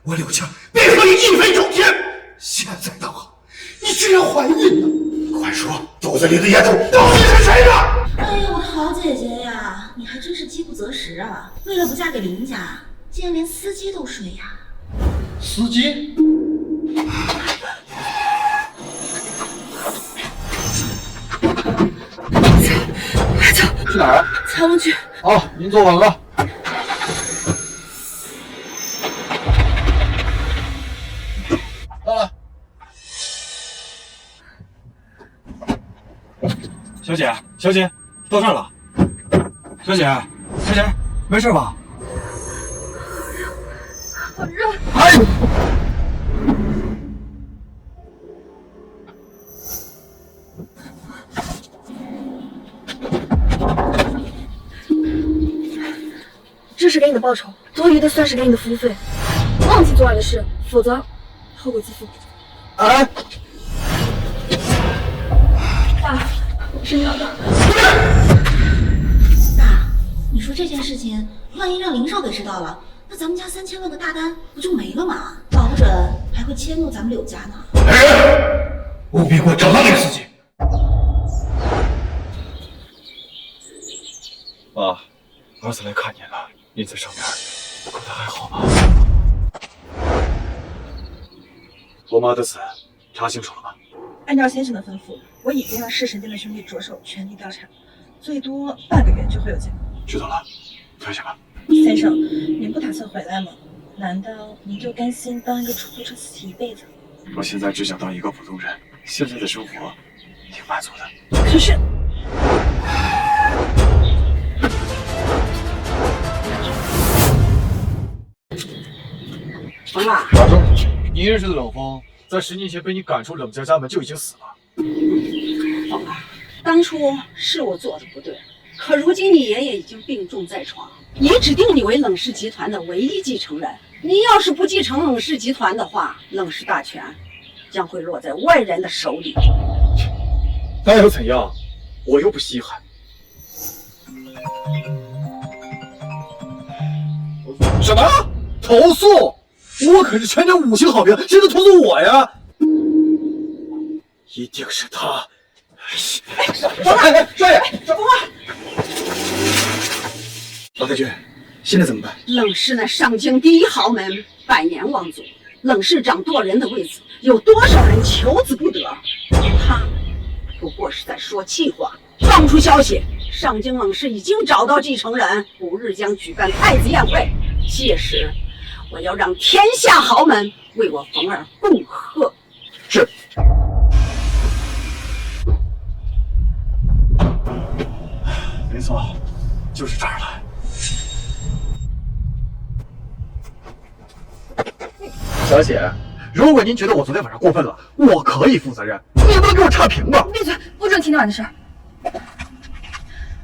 我柳家便和你一飞冲天。现在倒好，你居然怀孕了！快说，肚子里的野种到底是谁的？哎呀，我的好姐姐呀，你还真是饥不择食啊！为了不嫁给林家，竟然连司机都睡呀！司机？走，去哪儿啊？财务局。好，您坐稳了。到了。小姐，小姐，到站了。小姐，小姐，没事吧？好热。哎！这是给你的报酬，多余的算是给你的服务费。忘记昨晚的事，否则后果自负。哎！爸，我是尿的。爸，你说这件事情，万一让林少给知道了，那咱们家3000万的大单不就没了吗？保不准还会迁怒咱们柳家呢。来人，务必给我找到那个司机。妈，儿子来看您了。您在上面过得还好吗？我妈的死查清楚了吗？按照先生的吩咐，我已经让市神殿的兄弟着手全力调查，最多半个月就会有结果。知道了，退下吧。先生，您不打算回来吗？难道您就甘心当一个出租车司机一辈子？我现在只想当一个普通人，现在的生活挺满足的。可是，风啊，大叔，你认识的冷风，在10年前被你赶出冷家家门就已经死了。风啊，当初是我做的不对，可如今你爷爷已经病重在床，也指定你为冷氏集团的唯一继承人。你要是不继承冷氏集团的话，冷氏大权将会落在外人的手里。那又怎样？我又不稀罕。什么？投诉？我可是全家5星好评，谁能投诉我呀？一定是他。少爷，老太君，现在怎么办？冷氏那上京第一豪门，百年望族，冷氏掌舵人的位子，有多少人求之不得？他不过是在说气话。放出消息，上京冷氏已经找到继承人，5日将举办太子宴会，届时我要让天下豪门为我冯儿共贺。是。没错，就是这儿了。小姐，如果您觉得我昨天晚上过分了，我可以负责任，你也不能给我差评吧？闭嘴，不准提那晚的事儿。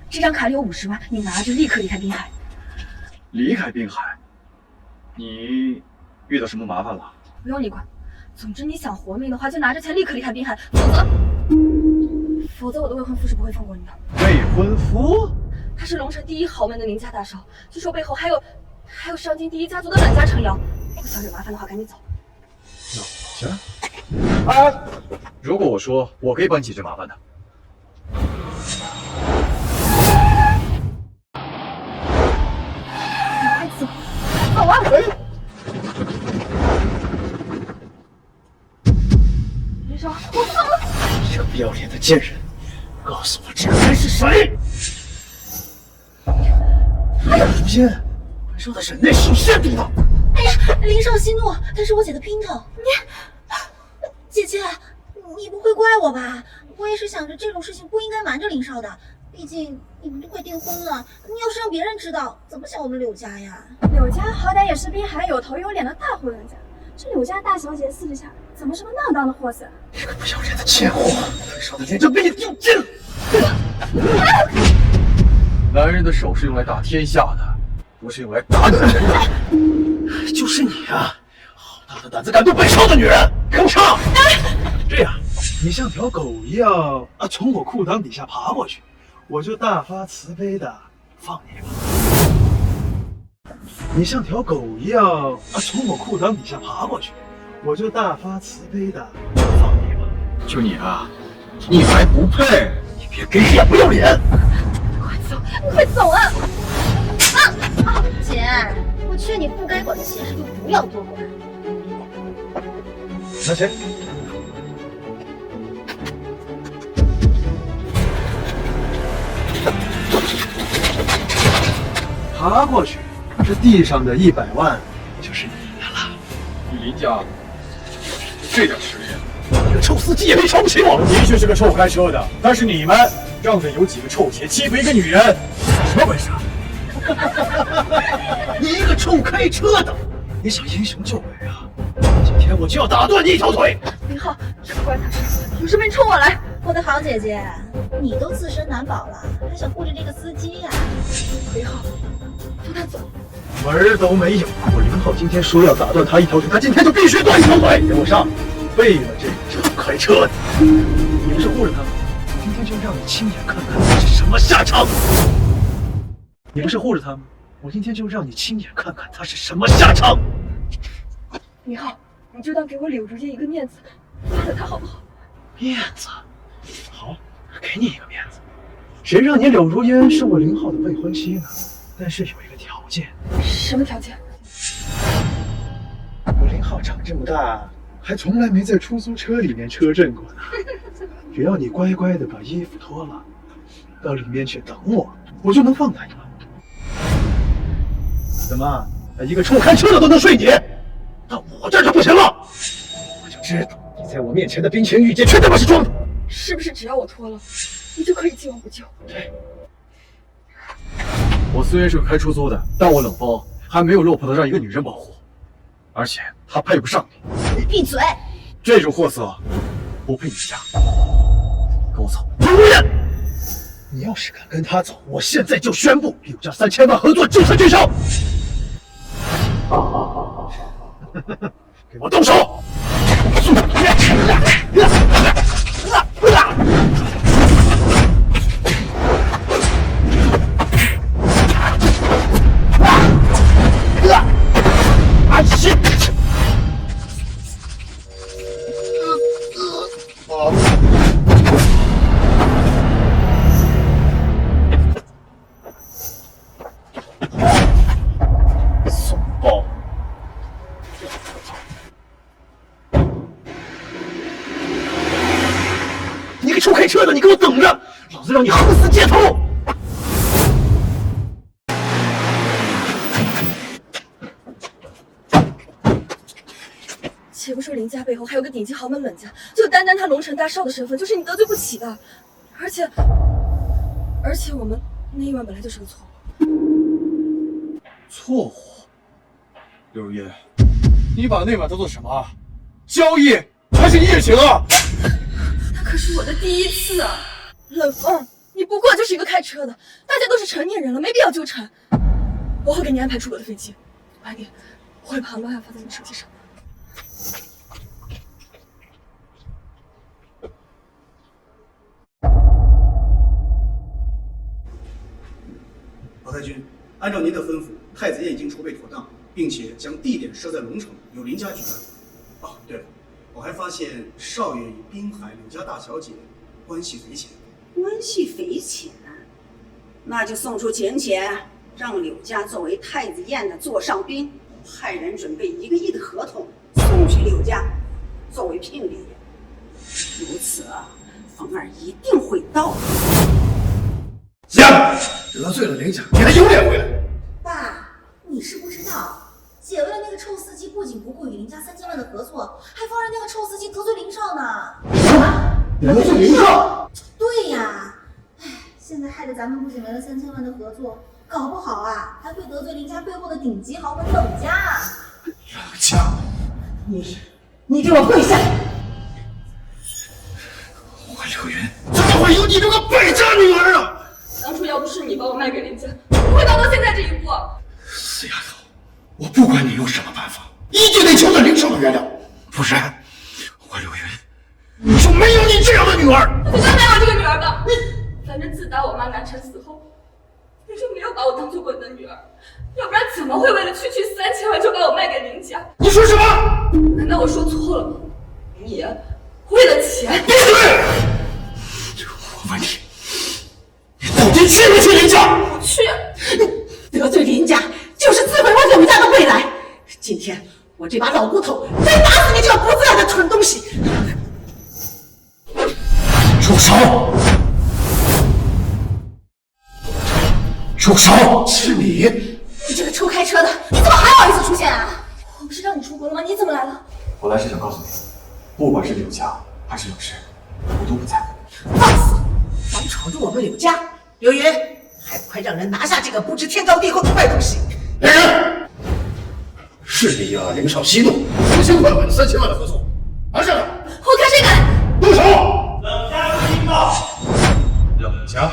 这张卡里有50万，你拿着立刻离开滨海。离开滨海？你遇到什么麻烦了？不用你管。总之，你想活命的话，就拿着钱立刻离开滨海，否则我的未婚夫是不会放过你的。未婚夫？他是龙城第一豪门的宁家大少，据说背后还有上京第一家族的冷家撑腰。不想惹麻烦的话，赶紧走。行。啊，如果我说我可以帮你解决麻烦的。快走！走啊！林少，我放了！这个不要脸的贱人，告诉我这个人是谁？如今本少的人内属下地道。哎呀，林少息怒，他是我姐的姘头。姐姐，你不会怪我吧？我也是想着这种事情不应该瞒着林少的，毕竟你们都快订婚了，你要是让别人知道，怎么想我们柳家呀？柳家好歹也是滨海有头有脸的大户人家，这柳家大小姐私底下怎么是个闹当的货色？这个不要脸的贱货，本少的脸就被你丢尽了。男人的手是用来打天下的，不是用来打女人的。就是你啊！好大的胆子，敢动本少的女人！给我上！这样，你像条狗一样从我裤裆底下爬过去，我就大发慈悲的放你吧。你像条狗一样从我裤裆底下爬过去，我就大发慈悲的放你了。就你啊，你还不配！你别给脸不要脸！快走，快走啊！姐，我劝你不该管的闲事就不要多管。拿钱。爬过去，这地上的100万就是你的了。你林家这点实力，你个臭司机也配瞧不起我？的确是个臭开车的，但是你们仗着有几个臭钱欺负一个女人，什么本事啊？你一个臭开车的，你想英雄救美啊？今天我就要打断你一条腿！林浩，这不关他事，有事没冲我来。我的好姐姐，你都自身难保了，还想护着这个司机呀？林浩，放他走。门儿都没有！我林浩今天说要打断他一条腿，他今天就必须断一条腿！给我上！为了这个臭开车的，你不是护着他吗？我今天就让你亲眼看看他是什么下场！你不是护着他吗？我今天就让你亲眼看看他是什么下场！林浩，你就当给我柳如烟一个面子，放了他好不好？面子，好，给你一个面子。谁让你柳如烟是我林浩的未婚妻呢？但是有一个条件。什么条件？我林浩长这么大，还从来没在出租车里面车震过呢。只要你乖乖的把衣服脱了，到里面去等我，我就能放他一马。怎么，一个臭开车的都能睡你？到我这儿就不行了？我就知道你在我面前的冰清玉洁全他妈是装的。是不是只要我脱了，你就可以既往不咎？对。我虽然是个开出租的，但我冷包还没有落魄的让一个女人保护，而且她配不上你。你闭嘴！这种货色不配你家。跟我走。柳如烟，你要是敢跟他走，我现在就宣布柳家3000万合作就此取消。给我动手！怂包！你个臭开车的，你给我等着，老子让你横死街头！且不说林家背后还有个顶级豪门本家，就单单他龙城大少的身份，就是你得罪不起的。而且我们那1万本来就是个错误。错误？柳如烟，你把那晚当做什么啊？交易还是夜情啊？那可是我的第一次啊！冷风，你不过就是一个开车的，大家都是成年人了，没必要纠缠。我会给你安排出国的飞机，晚点我会把航班号发在你手机上。宝太君，按照您的吩咐，太子宴已经筹备妥当，并且将地点设在龙城，由林家举办。哦，对了，我还发现少爷与滨海柳家大小姐关系匪浅。关系匪浅，那就送出钱，让柳家作为太子宴的座上宾，派人准备1个亿的合同送去柳家，作为聘礼。如此，凤儿一定会到的。呀，得罪了林家，你还有脸回来？爸，你是不知道，姐为了那个臭司机，不仅不顾与林家3000万的合作，还放任那个臭司机得罪林少呢。你得罪林少？对呀，唉，现在害得咱们不仅没了3000万的合作，搞不好啊，还会得罪林家背后的顶级豪门冷家。冷家，你给我跪下！我柳云怎么会有你这个败家女儿啊！当初要不是你把我卖给林家，不会闹到现在这一步。死丫头，我不管你用什么办法，一定得求得林少的原谅，不然我柳云就没有你这样的女儿。你就没有这个女儿吧？反正自打我妈南辰死后，你就没有把我当做过你的女儿。要不然怎么会为了区区3000万就把我卖给林家？你说什么？难道我说错了吗？你为了钱？闭嘴！我问你，你到底去不去林家？不去。得罪林家就是自毁我柳家的未来。今天我这把老骨头非打死你这个不自量的蠢东西！住手！住手！是你！你这个臭开车的，你怎么还好意思出现啊？我不是让你出国了吗？你怎么来了？我来是想告诉你，不管是柳家还是柳氏，我都不在乎。放肆！敢闯入我们柳家，柳云，还不快让人拿下这个不知天高地厚的坏东西！来人！是你呀，林少息怒，重新换回了3000万的合同，拿下来！我看谁敢！动手！冷家听到。冷家。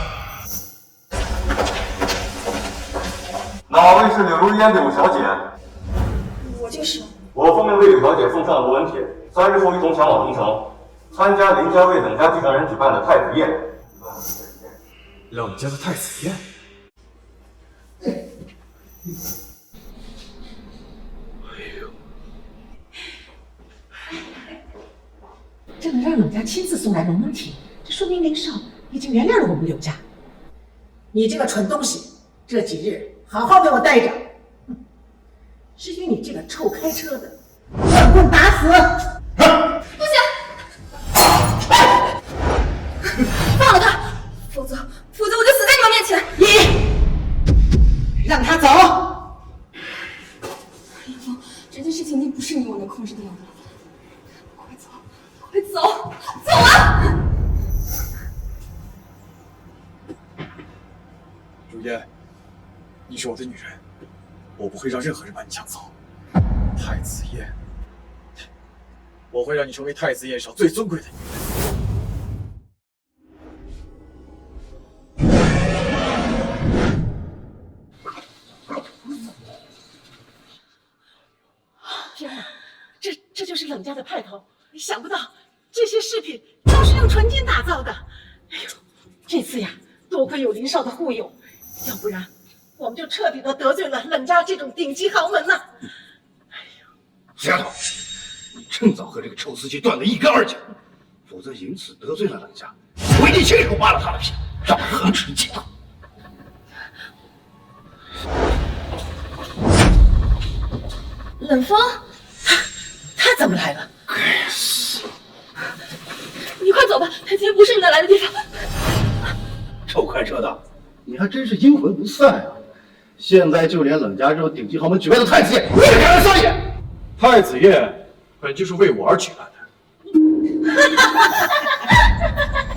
哪位是柳如烟柳小姐？我就是。我奉命为柳小姐送上罗文帖，3日后一同前往龙城，参加林家为冷家继承人举办的太子宴。冷家的太子宴。这能让冷家亲自送来龙门帖，这说明林少已经原谅了我们柳家。你这个蠢东西，这几日好好给我待着！至于你这个臭开车的，乱棍打死！不行，放了他，否则我就死在你们面前。你让他走！林峰，这件事情已经不是你我能控制得了的了。快走，快走，走啊！如烟，你是我的女人，我不会让任何人把你抢走。太子宴，我会让你成为太子宴上最尊贵的女人。天哪，这就是冷家的派头！想不到这些饰品都是用纯金打造的。哎呦，这次呀，多亏有林少的护佑，要不然我们就彻底的得罪了冷家这种顶级豪门呐！死丫头，你趁早和这个臭司机断得一干二净，否则因此得罪了冷家，我一定亲手扒了他的皮，让他横吃忌痛。冷风，他怎么来了？该死！你快走吧，太子宴不是你能来的地方。臭开车的，你还真是阴魂不散啊！现在就连冷家这种顶级豪门举办的太子宴，你也敢来撒野？太子宴本就是为我而举办的。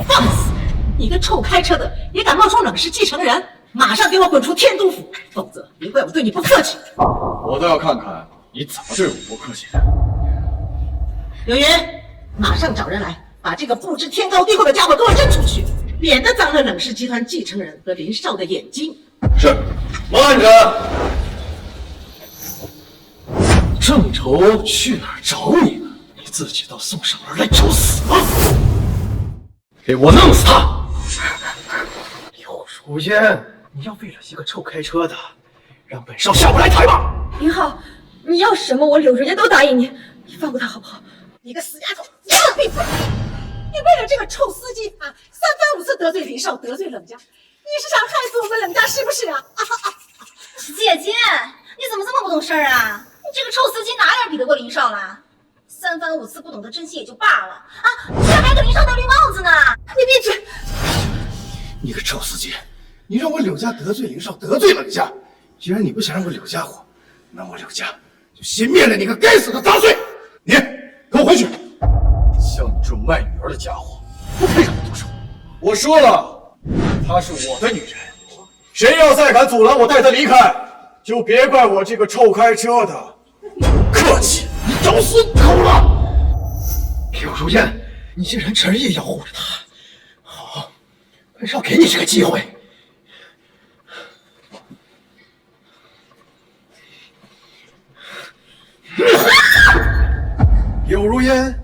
放肆！你个臭开车的也敢冒充冷氏继承人，马上给我滚出天都府，否则别怪我对你不客气。我倒要看看你怎么对我不客气的。柳云，马上找人来，把这个不知天高地厚的家伙给我扔出去，免得脏了冷氏集团继承人和林少的眼睛。是，慢着。正愁去哪儿找你呢，你自己倒送上门来找死吗？给我弄死他！柳如烟，你要为了一个臭开车的，让本少下不来台吗？林浩，你要什么我柳如烟都答应你，你放过他好不好？你个死丫头，你给我闭嘴！你为了这个臭司机啊，3番5次得罪林少，得罪冷家，你是想害死我们冷家是不是啊？姐姐，你怎么这么不懂事儿啊？你这个臭司机哪点比得过林少啦？3番5次不懂得珍惜也就罢了啊，居然还给林少戴绿帽子呢！你闭嘴！你个臭司机，你让我柳家得罪林少，得罪冷家。既然你不想让我柳家活，那我柳家就先灭了你个该死的杂碎！你跟我回去！像你这种卖女儿的家伙，不配让我动手。我说了，她是我的女人，谁要再敢阻拦我带她离开，就别怪我这个臭开车的。客气，你找死狗了！柳如烟，你竟然执意要护着她，好，本少给你这个机会。柳如烟，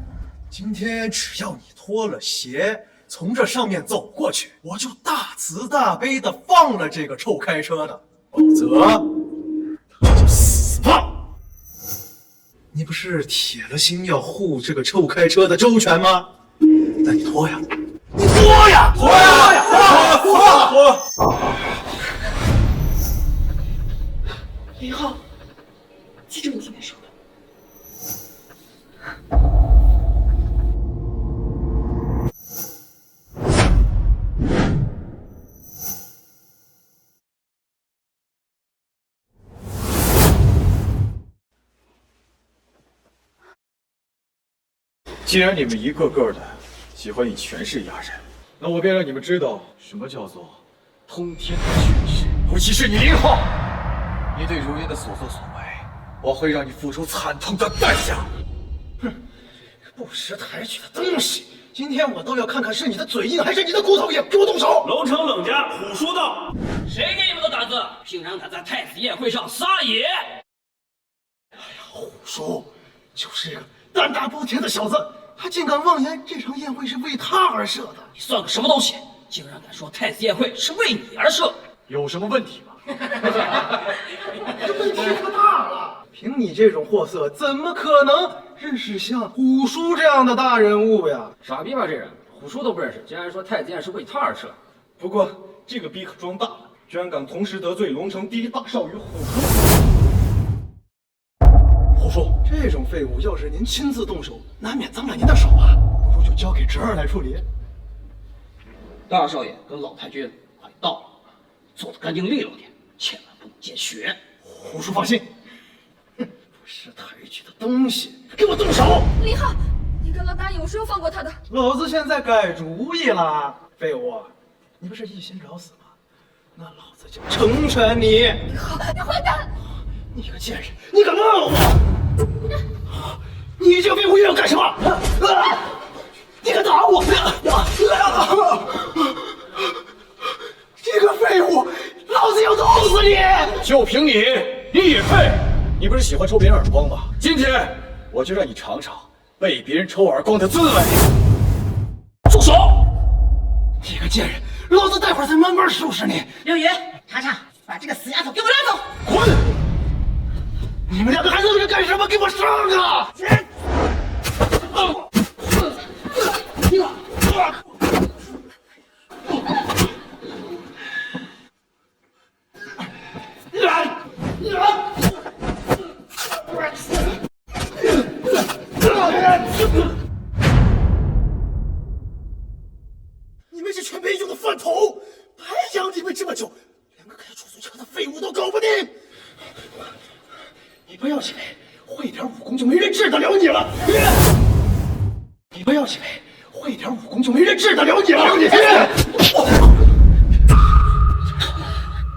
今天只要你脱了鞋，从这上面走过去，我就大慈大悲的放了这个臭开车的，否则你不是铁了心要护这个臭开车的周全吗？那你脱呀！你脱呀！脱呀！脱！林浩，记住你今天说的。既然你们一个个的喜欢以权势压人，那我便让你们知道什么叫做通天的权势。尤其是你林浩，你对如烟的所作所为，我会让你付出惨痛的代价。哼，不识抬举的东西！今天我倒要看看是你的嘴硬还是你的骨头硬！给我动手！龙城冷家虎说道：“谁给你们的胆子，竟然敢在太子宴会上撒野？”哎呀，虎叔就是个胆大包天的小子，他竟敢妄言这场宴会是为他而设的。你算个什么东西？竟然敢说太子宴会是为你而设？有什么问题吗？这问题可大了！凭你这种货色，怎么可能认识像虎叔这样的大人物呀？傻逼吧这人，虎叔都不认识，竟然说太子宴是为他而设。不过这个逼可装大了，居然敢同时得罪龙城第一大少爷虎叔。虎叔，这种废物要是您亲自动手，难免脏了您的手啊，不如就交给侄儿来处理。大少爷跟老太君快到了，做得干净利落点，千万不能见血。虎叔放心，不识抬举的东西，给我动手！林浩，你刚刚答应我说要放过他的。老子现在改主意了，废物，你不是一心找死吗？那老子就成全你！林浩，你坏蛋！你个贱人，你敢骂我！你这个废物又要干什么？你敢打我！这个废物，老子要弄死你！就凭你，你也配？你不是喜欢抽别人耳光吗？今天我就让你尝尝被别人抽耳光的滋味。住手！你个贱人，老子待会儿再慢慢收拾你。六爷，查查，把这个死丫头给我拉走！滚！你们两个还愣着干什么？给我上啊！你们这群没用的饭桶，白养你们这么久，连个开出租车的废物都搞不定。你不要以为会点武功就没人治得了你了！你不要以为会点武功就没人治得了你了！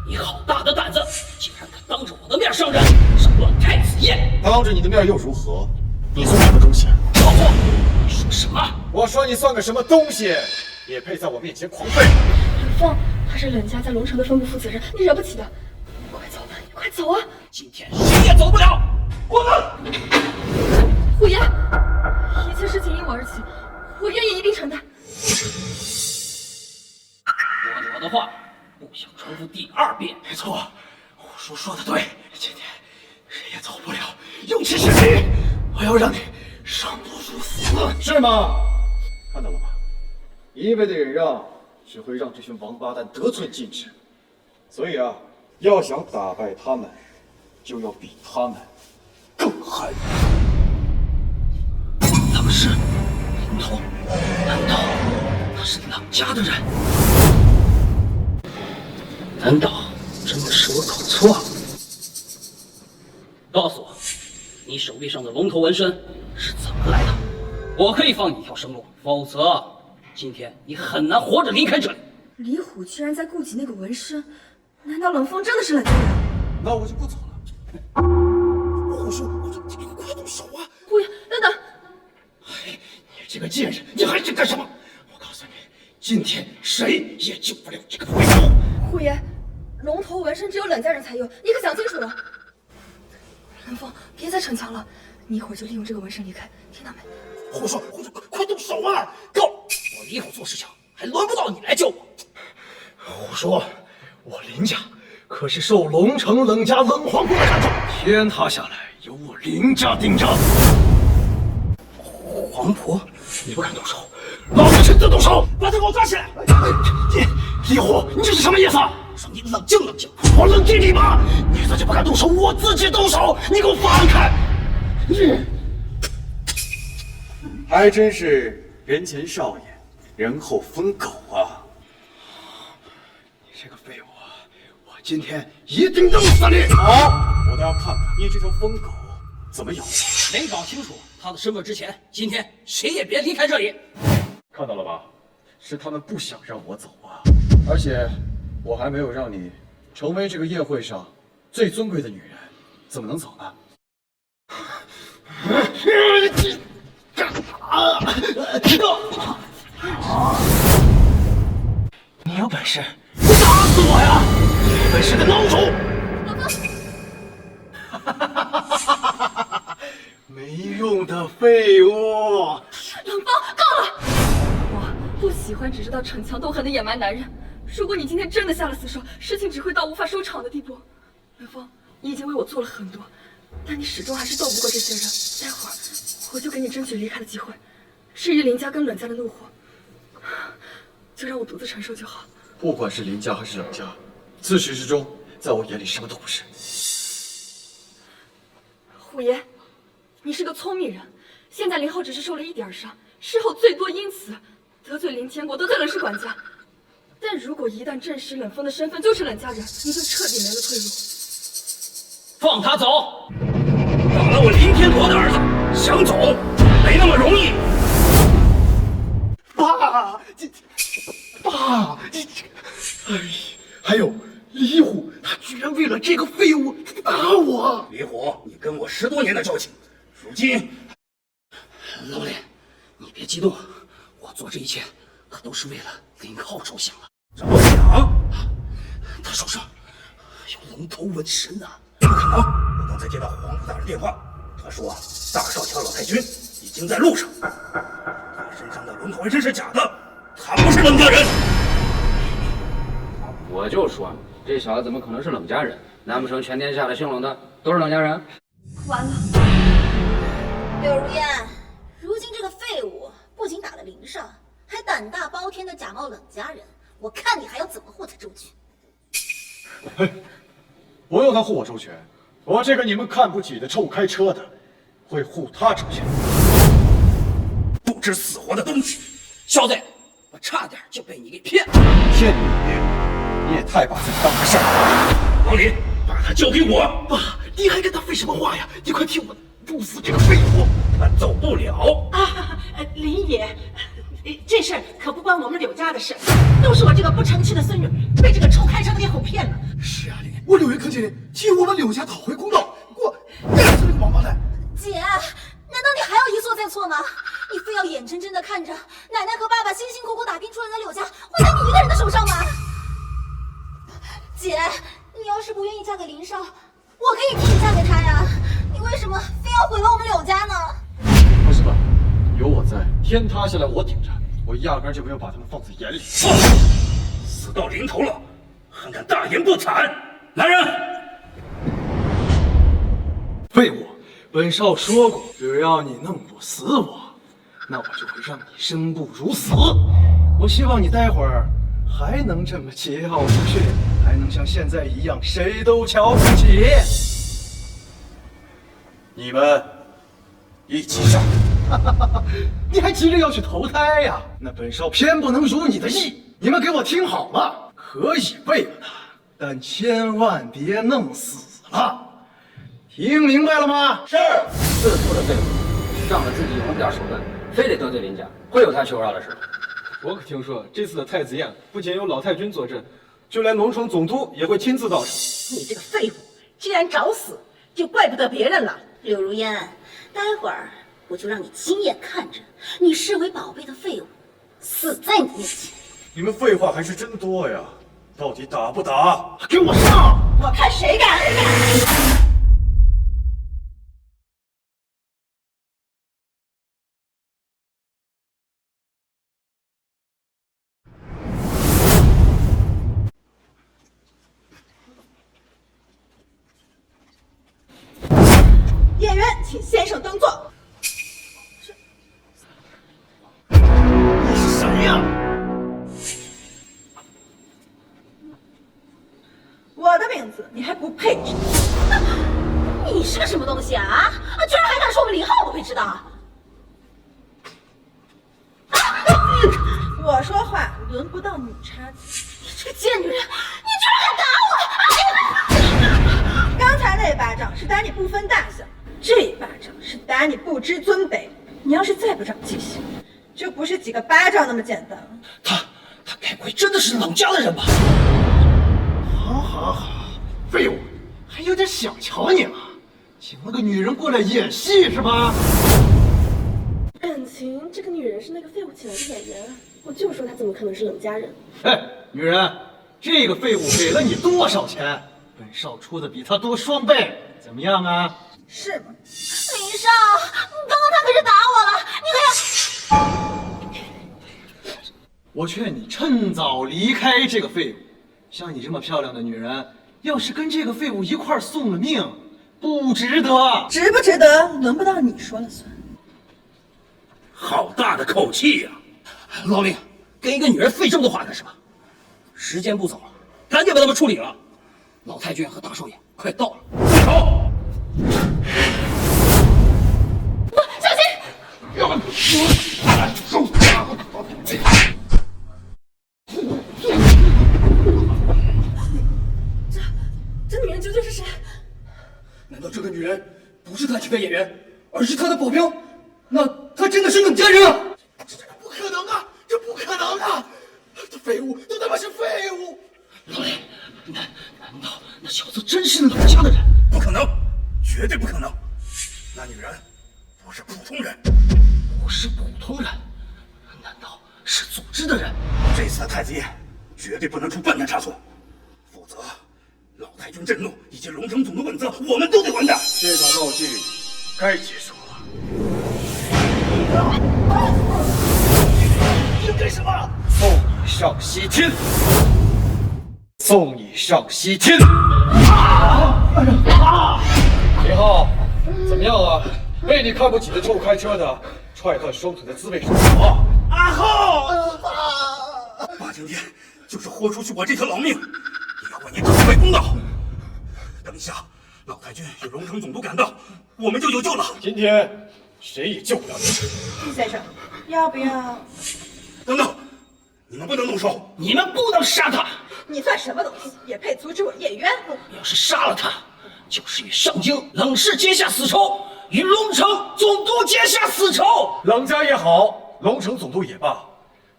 你好大的胆子，竟然敢当着我的面伤人，扰乱太子宴！当着你的面又如何？你算什么东西？告诉我，你说什么？我说你算个什么东西？也配在我面前狂吠？冷风，他是冷家在龙城的分部负责人，你惹不起的。快走，你快走啊！今天谁也走不了！滚！虎爷，一切事情因我而起，我愿意一并承担。握着我的话，不想重复第二遍。没错，虎叔说的对，今天谁也走不了，尤其是你，我要让你生不如死，是吗？看到了吧？一味的忍让只会让这群王八蛋得寸进尺。所以啊，要想打败他们，就要比他们更狠。冷氏，林童，难道他是冷家的人？难道真的是我搞错了？告诉我，你手臂上的龙头纹身是怎么来的？我可以放你一条生路，否则今天你很难活着离开这里。李虎居然在顾及那个纹身，难道冷风真的是冷家人？那我就不走了。虎叔，快动手啊！虎爷，等等！你这个贱人，你还想干什么？我告诉你，今天谁也救不了这个废物。虎爷，龙头纹身只有冷家人才有，你可想清楚了。冷风，别再逞强了，你一会儿就利用这个纹身离开，听到没？虎叔，快动手啊！够！我李虎做事情，还轮不到你来救我。虎叔，我林家可是受龙城冷家冷皇宫的看重，天塌下来由我林家顶着。黄婆，你不敢动手，老子亲自动手，把他给我抓起来！李虎，你这是什么意思？说你冷静冷静。我冷静你吗？你自己不敢动手，我自己动手，你给我放开！还真是人前少爷，人后疯狗啊！你这个废物，我今天一定弄死你！好，我倒要看看你这条疯狗怎么咬。没搞清楚他的身份之前，今天谁也别离开这里。看到了吧？是他们不想让我走啊！而且我还没有让你成为这个宴会上最尊贵的女人，怎么能走呢？你有本事，打死我呀！你有本事的孬种！没用的废物！冷风，够了！我不喜欢只知道逞强斗狠的野蛮男人。如果你今天真的下了死手，事情只会到无法收场的地步。冷风，你已经为我做了很多，但你始终还是斗不过这些人。待会儿我就给你争取离开的机会。至于林家跟冷家的怒火，就让我独自承受就好。不管是林家还是冷家，自始至终，在我眼里什么都不是。虎爷，你是个聪明人，现在林浩只是受了一点伤，事后最多因此得罪林千国，得罪冷氏管家。但如果一旦证实冷风的身份就是冷家人，你就彻底没了退路。放他走！打了我林天国的儿子，想走没那么容易。爸，爸，哎，还有李虎，他居然为了这个废物打我！李虎，你跟我10多年的交情，如今，老李，你别激动，我做这一切可都是为了林浩着想啊！着想？他手上有龙头纹身啊！不可能！我刚才接到黄埔大人电话，他说大少桥老太君已经在路上，他身上的龙头纹身是假的，他不是冷家人。我就说这小子怎么可能是冷家人？难不成全天下的姓冷的都是冷家人？完了，柳如烟，如今这个废物不仅打了林少，还胆大包天的假冒冷家人，我看你还要怎么护他周全？不用他护我周全，我这个你们看不起的臭开车的，会护他周全。不知死活的东西，小子，我差点就被你给骗了。骗你也太把自己当回事了。老李，把他交给我。爸，你还跟他废什么话呀？你快替我毒死这个废物！他走不了。林爷，这事儿可不关我们柳家的事，都是我这个不成器的孙女被这个臭开车的给哄骗了。是啊，林，我柳云可经理替我们柳家讨回公道，我干死这个王八蛋！姐，难道你还要一错再错吗？你非要眼睁睁的看着奶奶和爸爸辛辛苦苦打拼出来的柳家毁在你一个人的手上吗？姐，你要是不愿意嫁给林少，我可以替你嫁给他呀。你为什么非要毁了我们柳家呢？放心吧，有我在，天塌下来我顶着，我压根就没有把他们放在眼里。死到临头了，还敢大言不惭！来人！废物！本少说过，只要你弄不死我，那我就会让你生不如死。我希望你待会儿还能这么桀骜不驯，还能像现在一样谁都瞧不起。你们一起上！你还急着要去投胎呀？那本少偏不能如你的意。你们给我听好了，可以废了他，但千万别弄死了。听明白了吗？是。自负的废物，仗着自己有点手段，非得得罪林家，会有他求饶的时候。我可听说这次的太子宴不仅有老太君坐镇，就连农城总督也会亲自到场。你这个废物，既然找死，就怪不得别人了。柳如烟，待会儿我就让你亲眼看着你视为宝贝的废物死在你面前。你们废话还是真多呀！到底打不打？给我上！我看谁敢！动作。你是谁呀？我的名字你还不配知道？你是个什么东西啊？居然还敢说我们林浩不配知道？我说话轮不到你插嘴。你这个贱女人，你居然敢打我！刚才那一巴掌是打你不分大小，这一巴掌是打你不知尊卑。你要是再不长记性，就不是几个巴掌那么简单了。他该不会真的是冷家的人吧？好，废物，还有点小瞧你了，请了个女人过来演戏是吧？感情这个女人是那个废物请来的演员，我就说她怎么可能是冷家人？哎，女人，这个废物给了你多少钱？本少出的比他多双倍，怎么样啊？是吗？林少，刚刚他可是打我了，你可要……我劝你趁早离开这个废物。像你这么漂亮的女人，要是跟这个废物一块送了命，不值得。值不值得，轮不到你说了算。好大的口气呀！老令，跟一个女人费这么多话干什么？时间不早了，赶紧把他们处理了。老太君和大少爷快到了，快跑！小心！要不收！这女人究竟是谁？难道这个女人不是他请的演员，而是他的保镖？那他真的是冷家人啊！这不可能啊！这不可能啊！这废物都他妈是废物！老雷，难道那小子真是冷家的人？不可能，绝对不可能！那女人不是普通人，不是普通人，难道是组织的人？这次的太子宴绝对不能出半点差错，否则老太君震怒以及龙城总的问责，我们都得完蛋。这场闹剧该结束了。你要干什么？送你上西天！送你上西天！林浩，怎么样啊？被你看不起的臭开车的，踹断双腿的滋味是什么？阿浩，爸今天就是豁出去我这条老命，也要为你讨回公道。等一下，老太君与龙城总督赶到，我们就有救了。今天谁也救不了你。易先生，要不要？等等，你们不能动手，你们不能杀他。你算什么东西，也配阻止我验冤？要是杀了他，就是与上京冷氏结下死仇，与龙城总督结下死仇。冷家也好，龙城总督也罢，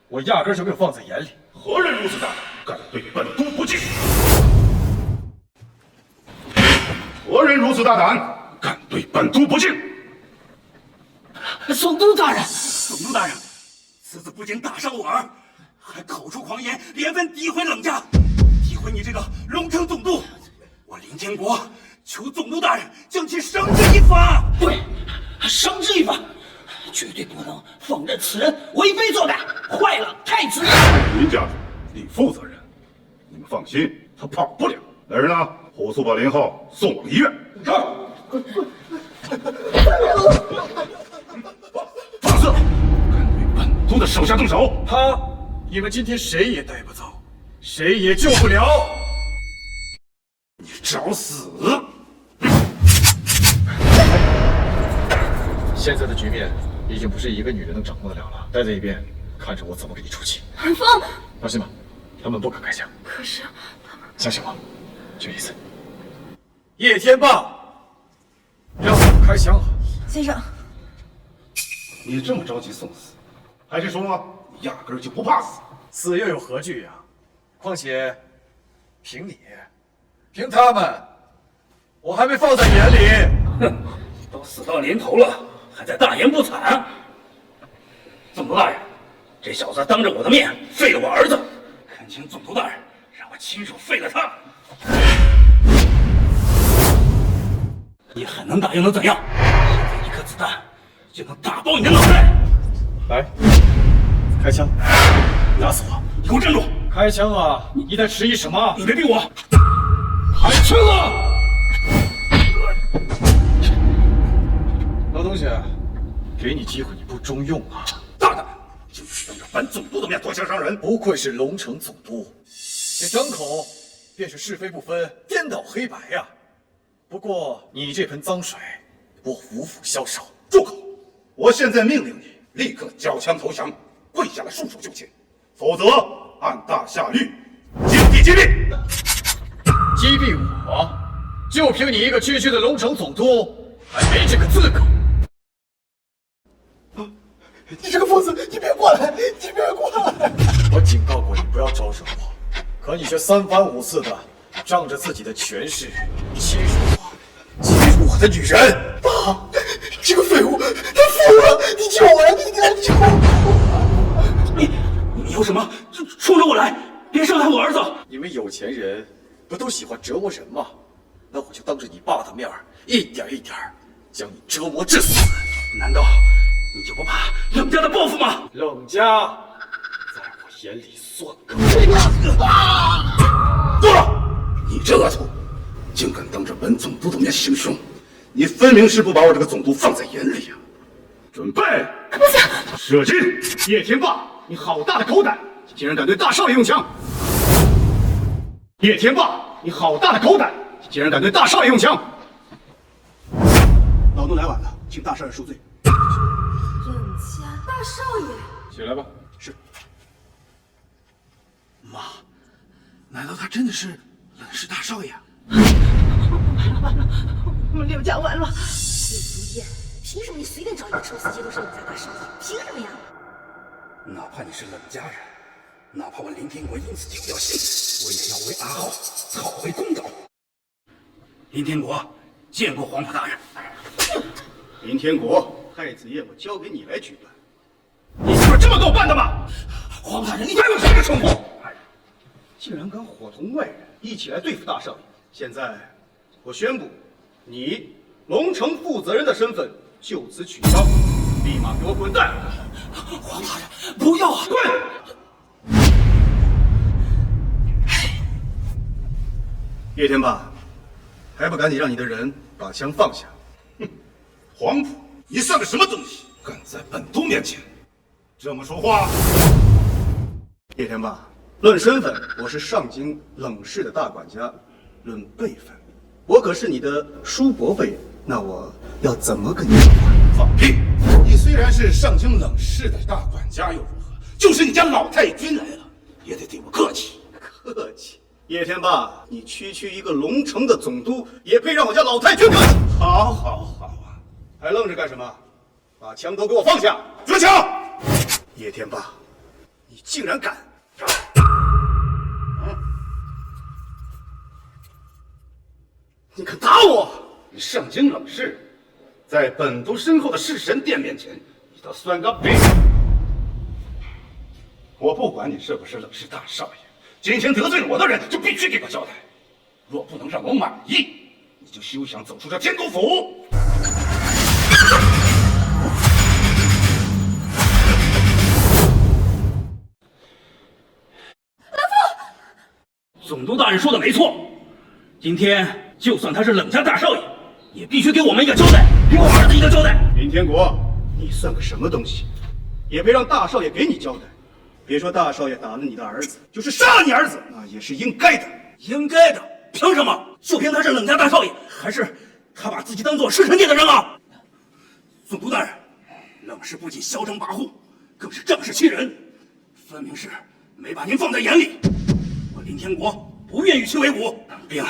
我压根就没有放在眼里。何人如此大胆，敢对本都不敬？何人如此大胆，敢对本都不敬？总督大人，总督大人，此子不仅打伤我儿，还口出狂言，连番诋毁冷家，诋毁你这个龙城总督。我林建国求总督大人将其绳之以法。对，绳之以法，绝对不能放任此人为非作歹，坏了太子。林家主，你负责任。你们放心，他跑不了。来人呐，火速把林浩送往医院。是。放肆！敢对本都的手下动手！他，你们今天谁也带不走，谁也救不了。你找死！现在的局面已经不是一个女人能掌控得了了。待在一边，看着我怎么给你出气。韩风，放心吧，他们不敢开枪。可是他们……相信我，就一次。叶天霸，让我们开枪啊！先生，你这么着急送死，还是说你压根儿就不怕死？死又有何惧呀？况且，凭你，凭他们，我还没放在眼里。哼，都死到临头了，还在大言不惭。总督大人，这小子当着我的面废了我儿子，恳请总督大人让我亲手废了他。你很能打又能怎样？现在一颗子弹就能打爆你的脑袋！来，开枪，打死我！你给我站住！开枪啊！你在迟疑什么？你别逼我！开枪啊！老东西？给你机会你不中用啊！大胆，就是当着本总督的面夺枪伤人，不愧是龙城总督，这张口便是是非不分，颠倒黑白呀！不过你这盆脏水，我无福消受。住口！我现在命令你立刻交枪投降，跪下来束手就擒，否则按大夏律就地击毙。击毙我？就凭你一个区区的龙城总督，还没这个资格！你这个疯子，你别过来！你别过来！我警告过你不要招惹我，可你却三番五次的仗着自己的权势欺辱我的女人！爸，这个废物，他疯了！你救我呀！你来救我！你有什么？冲着我来！别伤害我儿子！你们有钱人不都喜欢折磨人吗？那我就当着你爸的面一点一点将你折磨致死。难道你就不怕冷家的报复吗？冷家在我眼里算个够了！你这恶徒，竟敢当着本总督的面行凶！你分明是不把我这个总督放在眼里呀！准备，射击！叶天霸，你好大的狗胆，竟然敢对大少爷用枪！叶天霸，你好大的狗胆，竟然敢对大少爷用枪！老奴来晚了，请大少爷恕罪。冷家大少爷，起来吧。是。妈，难道他真的是冷氏大少爷？完了，我们刘家完了！李如烟，凭什么你随便找一个臭司机都是冷家大少爷？凭什么呀？哪怕你是冷家人，哪怕我林天国因此丢掉性命，我也要为阿浩讨回公道。林天国见过皇甫大人。林天国，太子宴我交给你来举办，你就是这么给我办的吗？皇甫大人，你还有什么称呼？竟然敢伙同外人一起来对付大少爷！现在，我宣布，你龙城负责人的身份就此取消，立马给我滚蛋！皇大人，不要啊！滚！叶天霸，还不赶紧让你的人把枪放下！哼，皇甫，你算个什么东西？敢在本督面前这么说话？叶天霸，论身份，我是上京冷氏的大管家；论辈分，我可是你的叔伯辈，那我要怎么跟你说话？放屁！你虽然是上京冷氏的大管家又如何？就是你家老太君来了，也得对我客气。客气？叶天霸，你区一个龙城的总督，也配让我家老太君客气？好，好，好啊！还愣着干什么？把枪都给我放下！捉枪！叶天霸，你竟然敢！你敢打我！你上京冷氏，在本督身后的弑神殿面前，你倒算个屁！我不管你是不是冷氏大少爷，今天得罪了我的人，就必须给我交代。若不能让我满意，你就休想走出这天狗府！总督大人说的没错，今天就算他是冷家大少爷，也必须给我们一个交代，给我儿子一个交代。林天国，你算个什么东西？也配让大少爷给你交代？别说大少爷打了你的儿子，就是杀了你儿子，那也是应该的。应该的？凭什么？就凭他是冷家大少爷，还是他把自己当做弑神殿的人了？总督大人，冷氏不仅嚣张跋扈，更是仗势欺人，分明是没把您放在眼里。我林天国不愿与其为伍，并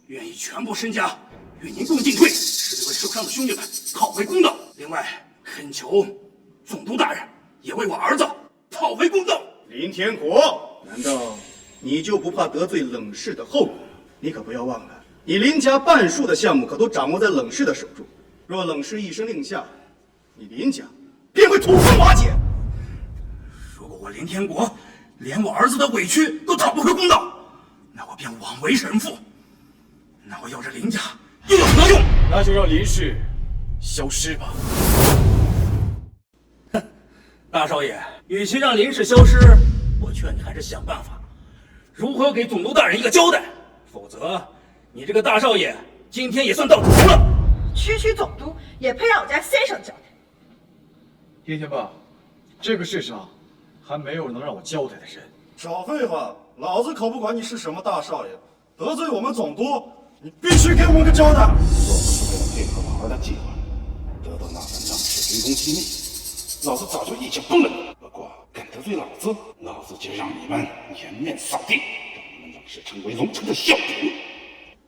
愿意全部身家与您共进退，使这位受伤的兄弟们讨回公道。另外，恳求总督大人也为我儿子讨回公道。林天国，难道你就不怕得罪冷氏的后果？你可不要忘了，你林家半数的项目可都掌握在冷氏的手中。若冷氏一声令下，你林家便会土崩瓦解。如果我林天国连我儿子的委屈都讨不回公道，那我便枉为神父。那我要这林家又有何用？那就让林氏消失吧。哼，大少爷，与其让林氏消失，我劝你还是想办法，如何给总督大人一个交代。否则，你这个大少爷今天也算到头了。区总督也配让我家先生交代？叶天霸，这个世上还没有能让我交代的人。少废话，老子可不管你是什么大少爷，得罪我们总督，你必须给我们个交代。若不是为了配合老儿的计划，得到那份冷氏军功机密，老子早就一脚崩了你。不过敢得罪老子，老子就让你们颜面扫地，让你们冷氏成为龙城的笑柄。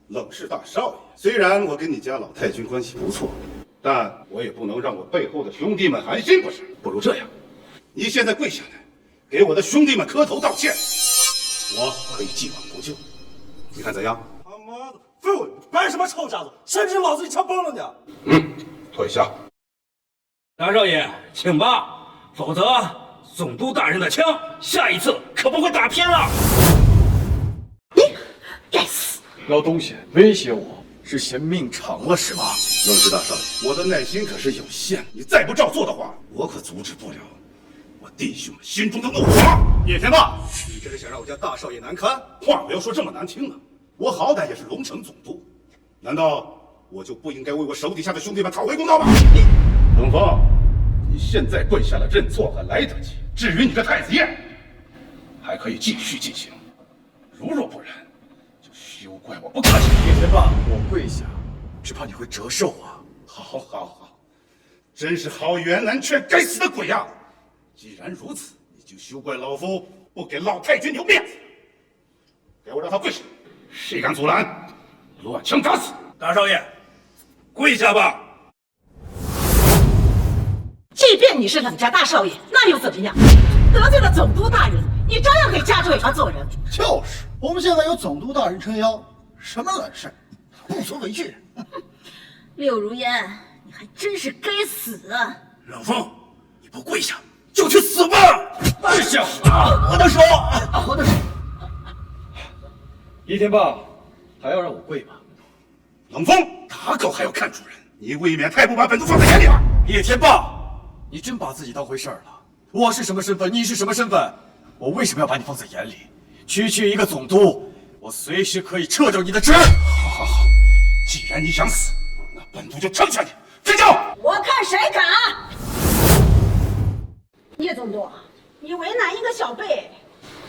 冷氏大少爷，虽然我跟你家老太君关系不错，但我也不能让我背后的兄弟们寒心，不是？不如这样，你现在跪下来，给我的兄弟们磕头道歉，我可以既往不咎。你看怎样？他妈的，废物！摆什么臭架子？谁知老子一枪崩了你！退下。大少爷，请吧，否则总督大人的枪下一次可不会打偏了。该死！老东西威胁我，是嫌命长了是吗？冷氏大少爷，我的耐心可是有限，你再不照做的话，我可阻止不了我弟兄们心中的怒火。叶天霸，你这是想让我家大少爷难堪？话不要说这么难听啊！我好歹也是龙城总督，难道我就不应该为我手底下的兄弟们讨回公道吗？冷风，你现在跪下了认错还来得及，至于你的太子宴，还可以继续进行。如若不然，就休怪我不客气。叶天霸，我跪下，只怕你会折寿啊！好，真是好言难劝，该死的鬼呀！既然如此，你就休怪老夫不给老太君留面子。给我让他跪下！谁敢阻拦，乱枪打死！大少爷，跪下吧！即便你是冷家大少爷，那又怎么样？得罪了总督大人，你照样可以夹着尾巴做人。就是，我们现在有总督大人撑腰，什么冷事，无所畏惧。柳如烟，你还真是该死啊！冷风，你不跪下就去死吧！跪下！我的手，我的手。叶天霸，还要让我跪吗？冷风，打狗还要看主人，你未免太不把本督放在眼里了。叶天霸，你真把自己当回事儿了？我是什么身份？你是什么身份？我为什么要把你放在眼里？区一个总督，我随时可以撤掉你的职。好，既然你想死，那本督就成全你。睡觉！我看谁敢！叶总督，你为难一个小辈，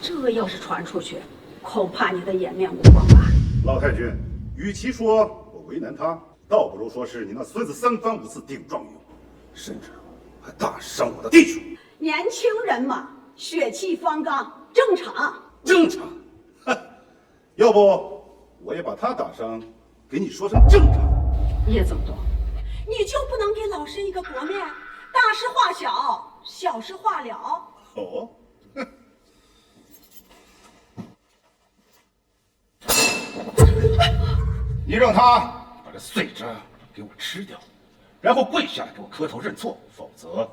这要是传出去，恐怕你的颜面无光吧。老太君，与其说我为难他，倒不如说是你那孙子3番5次顶撞于我，甚至还大伤我的弟兄。年轻人嘛，血气方刚，正常。正常？哼！要不我也把他打伤，给你说声正常。叶总督，你就不能给老身一个薄面？大事化小，小事化了。哦。你让他把这碎渣给我吃掉，然后跪下来给我磕头认错，否则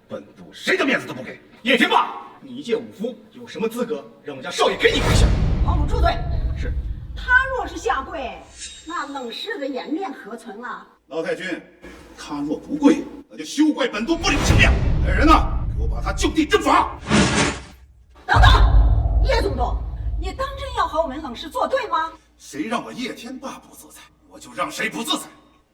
本督谁的面子都不给。叶天霸，你一介武夫，有什么资格让我家少爷给你跪下？黄埔住嘴！是。他若是下跪，那冷氏的颜面何存啊？老太君，他若不跪，那就休怪本督不领情面。来人呐，给我把他就地正法！等等，叶总督，你当真要和我们冷氏作对吗？谁让我叶天霸不自在，我就让谁不自在。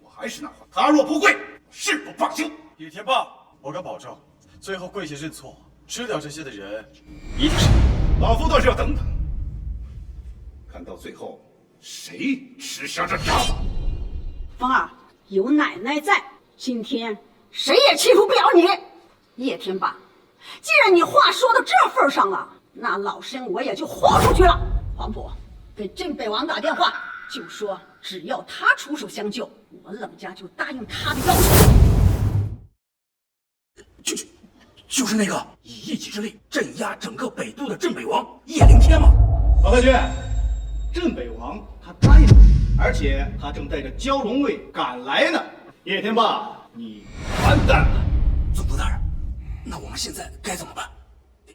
我还是那话，他若不跪，誓不罢休。叶天霸，我敢保证，最后跪下认错，吃掉这些的人，一定是你。老夫倒是要等等，看到最后谁吃下这渣子。风儿，有奶奶在，今天谁也欺负不了你。叶天霸，既然你话说到这份上了，那老身我也就豁出去了。黄埔，给镇北王打电话，就说只要他出手相救，我冷家就答应他的要求。就是那个以一己之力镇压整个北都的镇北王叶灵天吗？老太君，镇北王他答应了，而且他正带着蛟龙卫赶来呢。叶天霸，你完蛋了！总督大人，那我们现在该怎么办？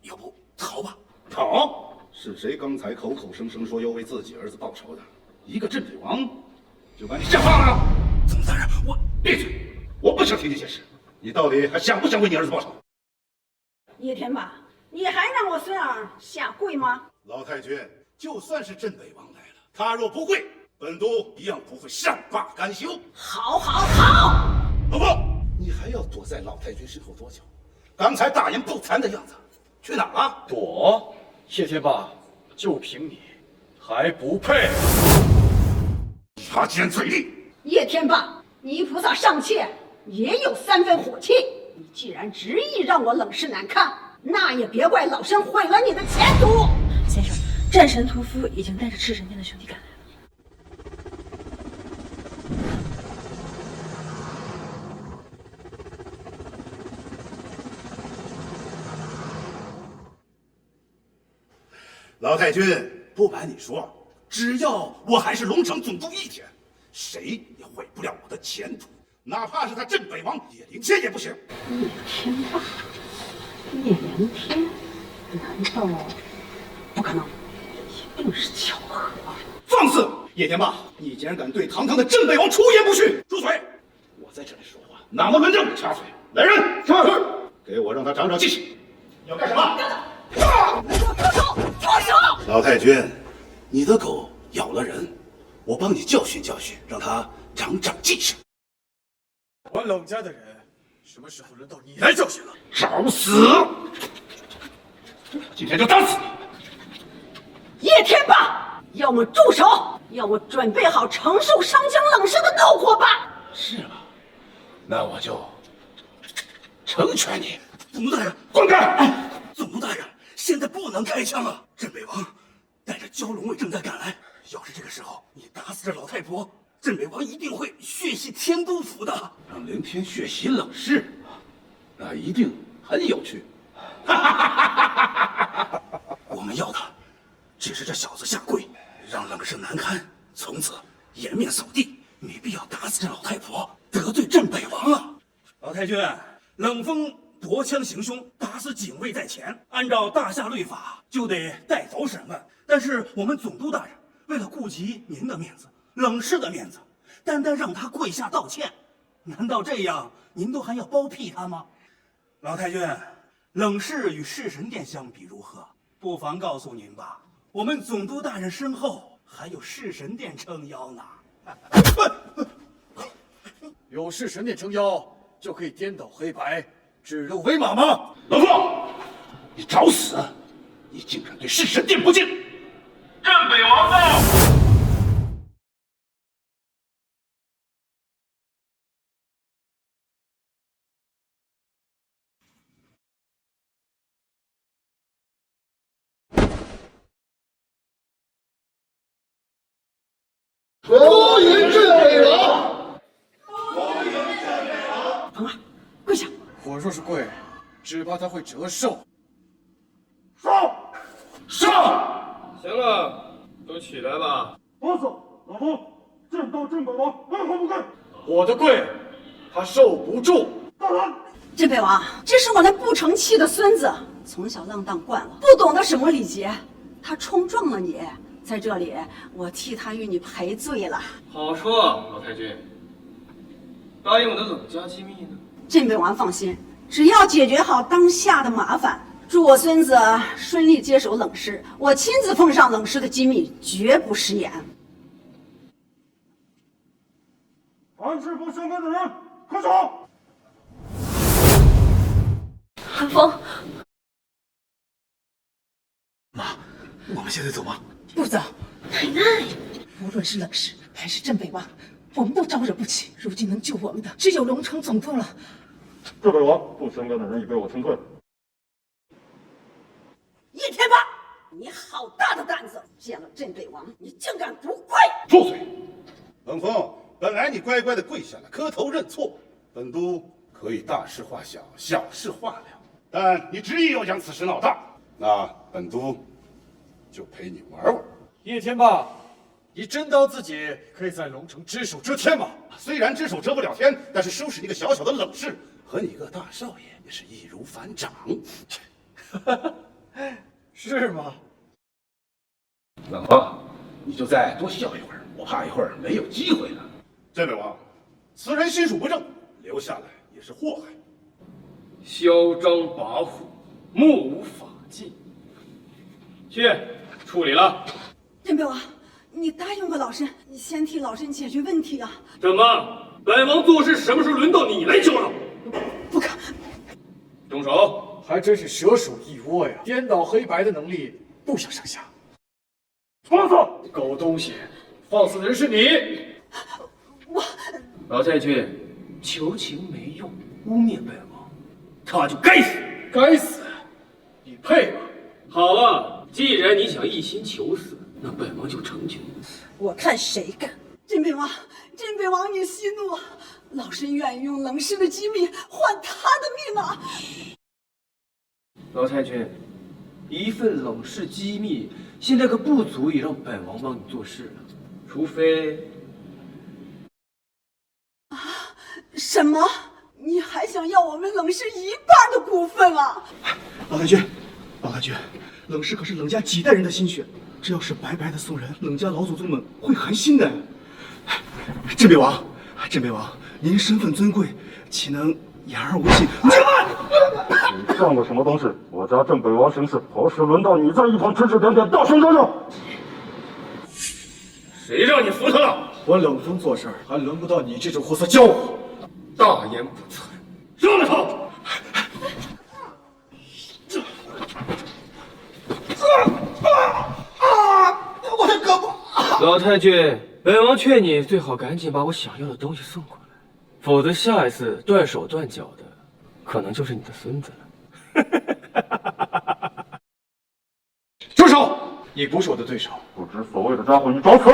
要不逃吧？逃？是谁刚才口口声声说要为自己儿子报仇的？一个镇北王就把你吓怕了？总督大人，我闭嘴！我不想听你解释。你到底还想不想为你儿子报仇？叶天霸，你还让我孙儿下跪吗？老太君，就算是镇北王来了，他若不跪，本都一样不会善罢甘休。好，好，好！老婆，你还要躲在老太君身后多久？刚才大言不惭的样子，去哪儿了？躲？谢天霸，就凭你，还不配！牙尖嘴利。叶天霸，泥菩萨尚且也有3分火气。你既然执意让我冷世难看，那也别怪老身毁了你的前途。先生，战神屠夫已经带着赤神殿的兄弟赶来了。老太君，不瞒你说，只要我还是龙城总督一天，谁也毁不了我的前途，哪怕是他镇北王叶灵天也不行。叶天霸，叶灵天，难道不可能？一定是巧合。放肆！叶天霸，你竟然敢对堂堂的镇北王出言不逊！住嘴！我在这里说话，哪么论证？插嘴！来人，是，给我让他长长记性。要干什么？放手！老太君，你的狗咬了人，我帮你教训教训，让他长长记性。我冷家的人，什么时候轮到你来教训了？找死！我今天就打死你！叶天霸，要么住手，要么准备好承受上将冷氏的怒火吧。是吗？那我就成全你。总督大人，滚开！总督大人，现在不能开枪啊！镇北王带着蛟龙卫正在赶来，要是这个时候你打死这老太婆，镇北王一定会血洗天都府的。让凌天血洗冷氏，那一定很有趣。我们要的只是这小子下跪，让冷氏难堪，从此颜面扫地。没必要打死这老太婆，得罪镇北王啊！老太君，冷风夺枪行凶，打死警卫在前，按照大夏律法就得带走审问。但是我们总督大人为了顾及您的面子，冷氏的面子，单单让他跪下道歉，难道这样您都还要包庇他吗？老太君，冷氏与弑神殿相比如何？不妨告诉您吧，我们总督大人身后还有弑神殿撑腰呢。有弑神殿撑腰，就可以颠倒黑白，指鹿为马吗？老夫，你找死！你竟敢对弑神殿不敬！镇北王到！勾引镇北王！鹏儿，跪下！我若是跪，只怕他会折寿。上！行了，都起来吧。不是，老夫朕到镇北王为何不跪？我的跪，他受不住。大人，镇北王，这是我那不成器的孙子，从小浪荡惯了，不懂得什么礼节，他冲撞了你。在这里，我替他与你赔罪了。好说，老太君，答应我的冷家机密呢？镇北王放心，只要解决好当下的麻烦，祝我孙子顺利接手冷氏，我亲自奉上冷氏的机密，绝不食言。凡是不相干的人，快走！寒风，妈，我们现在走吗？不走，奶奶，无论是冷氏还是镇北王，我们都招惹不起。如今能救我们的只有龙城总督了。镇北王不相干的人已被我劝退。叶天霸，你好大的胆子！见了镇北王，你竟敢不跪！住嘴！冷风，本来你乖乖的跪下来磕头认错，本都可以大事化小，小事化了。但你执意要将此事闹大，那本都就陪你玩玩。叶天霸，你真当自己可以在龙城只手遮天吗？虽然只手遮不了天，但是收拾一个小小的冷氏和你个大少爷也是易如反掌。是吗？冷风，你就再多笑一会儿，我怕一会儿没有机会了。镇北王，此人心术不正，留下来也是祸害。嚣张跋扈，目无法纪，去处理了。镇北王，你答应过老身，先替老身解决问题啊！怎么，本王做事什么时候轮到你来教了？不可！动手！还真是蛇鼠一窝呀，颠倒黑白的能力不相上下。放肆！狗东西，放肆的人是你！老太君，求情没用，污蔑本王，他就该死！该死！你配吗？好了，既然你想一心求死，那本王就成全你。我看谁敢！镇北王，镇北王，你息怒，老身愿意用冷氏的机密换他的命啊！老太君，一份冷氏机密，现在可不足以让本王帮你做事了，除非……什么？你还想要我们冷氏一半的股份啊？老太君，老太君，冷氏可是冷家几代人的心血，这要是白白的送人，冷家老祖宗们会寒心的。镇北王，镇北王，您身份尊贵，岂能言而无信？你算个什么东西？我家镇北王行事，何时轮到你在一旁指指点点、大声嚷嚷？谁让你服他了？我冷风做事儿，还轮不到你这种货色教我。大言不惭！扔了他！我的胳膊！老太君，本王劝你最好赶紧把我想要的东西送过来，否则下一次断手断脚的，可能就是你的孙子了。住手！你不是我的对手。不知所谓的家伙，你找死！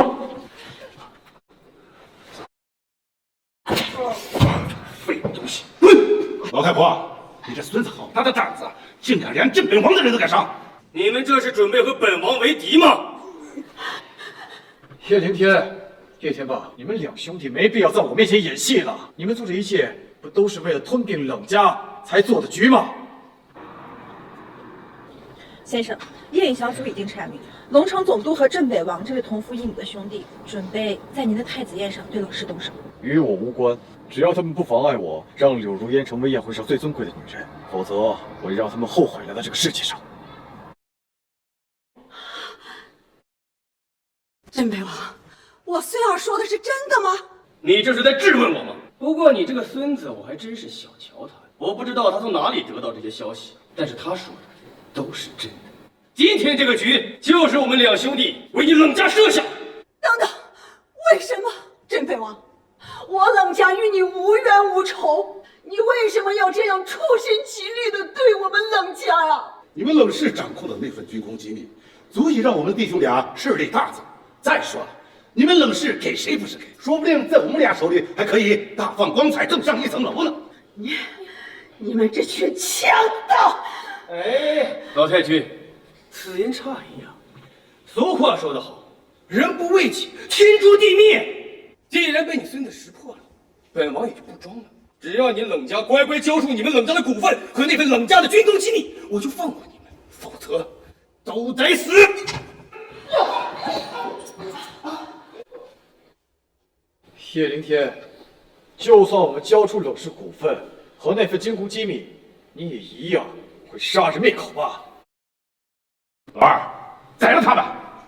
废物东西，滚！老太婆，你这孙子好大的胆子，竟敢连镇北王的人都敢伤！你们这是准备和本王为敌吗？叶凌天，叶天霸，你们两兄弟没必要在我面前演戏了。你们做这一切，不都是为了吞并冷家才做的局吗？先生，夜影小组已经查明，龙城总督和镇北王这位同父异母的兄弟，准备在您的太子宴上对冷氏动手。与我无关，只要他们不妨碍我让柳如烟成为宴会上最尊贵的女人，否则我会让他们后悔来到这个世界上。镇北王，我孙儿说的是真的吗？你这是在质问我吗？不过你这个孙子，我还真是小瞧他。我不知道他从哪里得到这些消息，但是他说的都是真的。今天这个局就是我们两兄弟为你冷家设下。等等，为什么？镇北王，我冷家与你无冤无仇，你为什么要这样处心积虑地对我们冷家呀？你们冷氏掌控的那份军工机密，足以让我们弟兄俩势力大增。再说了，你们冷氏给谁不是给？说不定在我们俩手里还可以大放光彩，更上一层楼呢。你们这群强盗！哎，老太君，此言差矣啊。俗话说得好，人不为己，天诛地灭。既然被你孙子识破了，本王也就不装了。只要你冷家乖乖交出你们冷家的股份和那份冷家的军工机密，我就放过你们；否则，都得死！叶凌天，就算我们交出冷氏股份和那份军工机密，你也一样会杀人灭口吧？老二，宰了他们！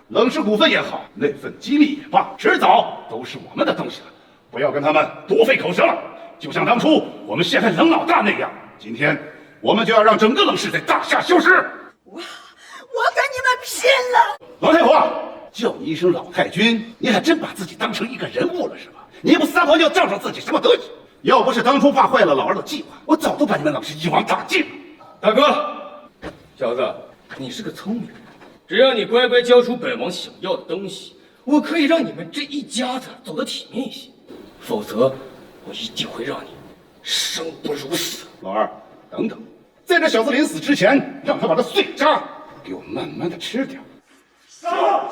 冷氏股份也好，那份机密也罢，迟早都是我们的东西了。不要跟他们多费口舌了。就像当初我们陷害冷老大那样，今天我们就要让整个冷氏在大夏消失。我跟你们拼了！老太婆，叫你一声老太君，你还真把自己当成一个人物了是吧？你也不撒泡尿照照自己什么德行？要不是当初怕坏了老二的计划，我早都把你们冷氏一网打尽了。大哥，小子，你是个聪明人，只要你乖乖交出本王想要的东西，我可以让你们这一家子走得体面一些。否则，我一定会让你生不如死。老二，等等，在这小子临死之前，让他把这碎渣给我慢慢的吃掉。杀！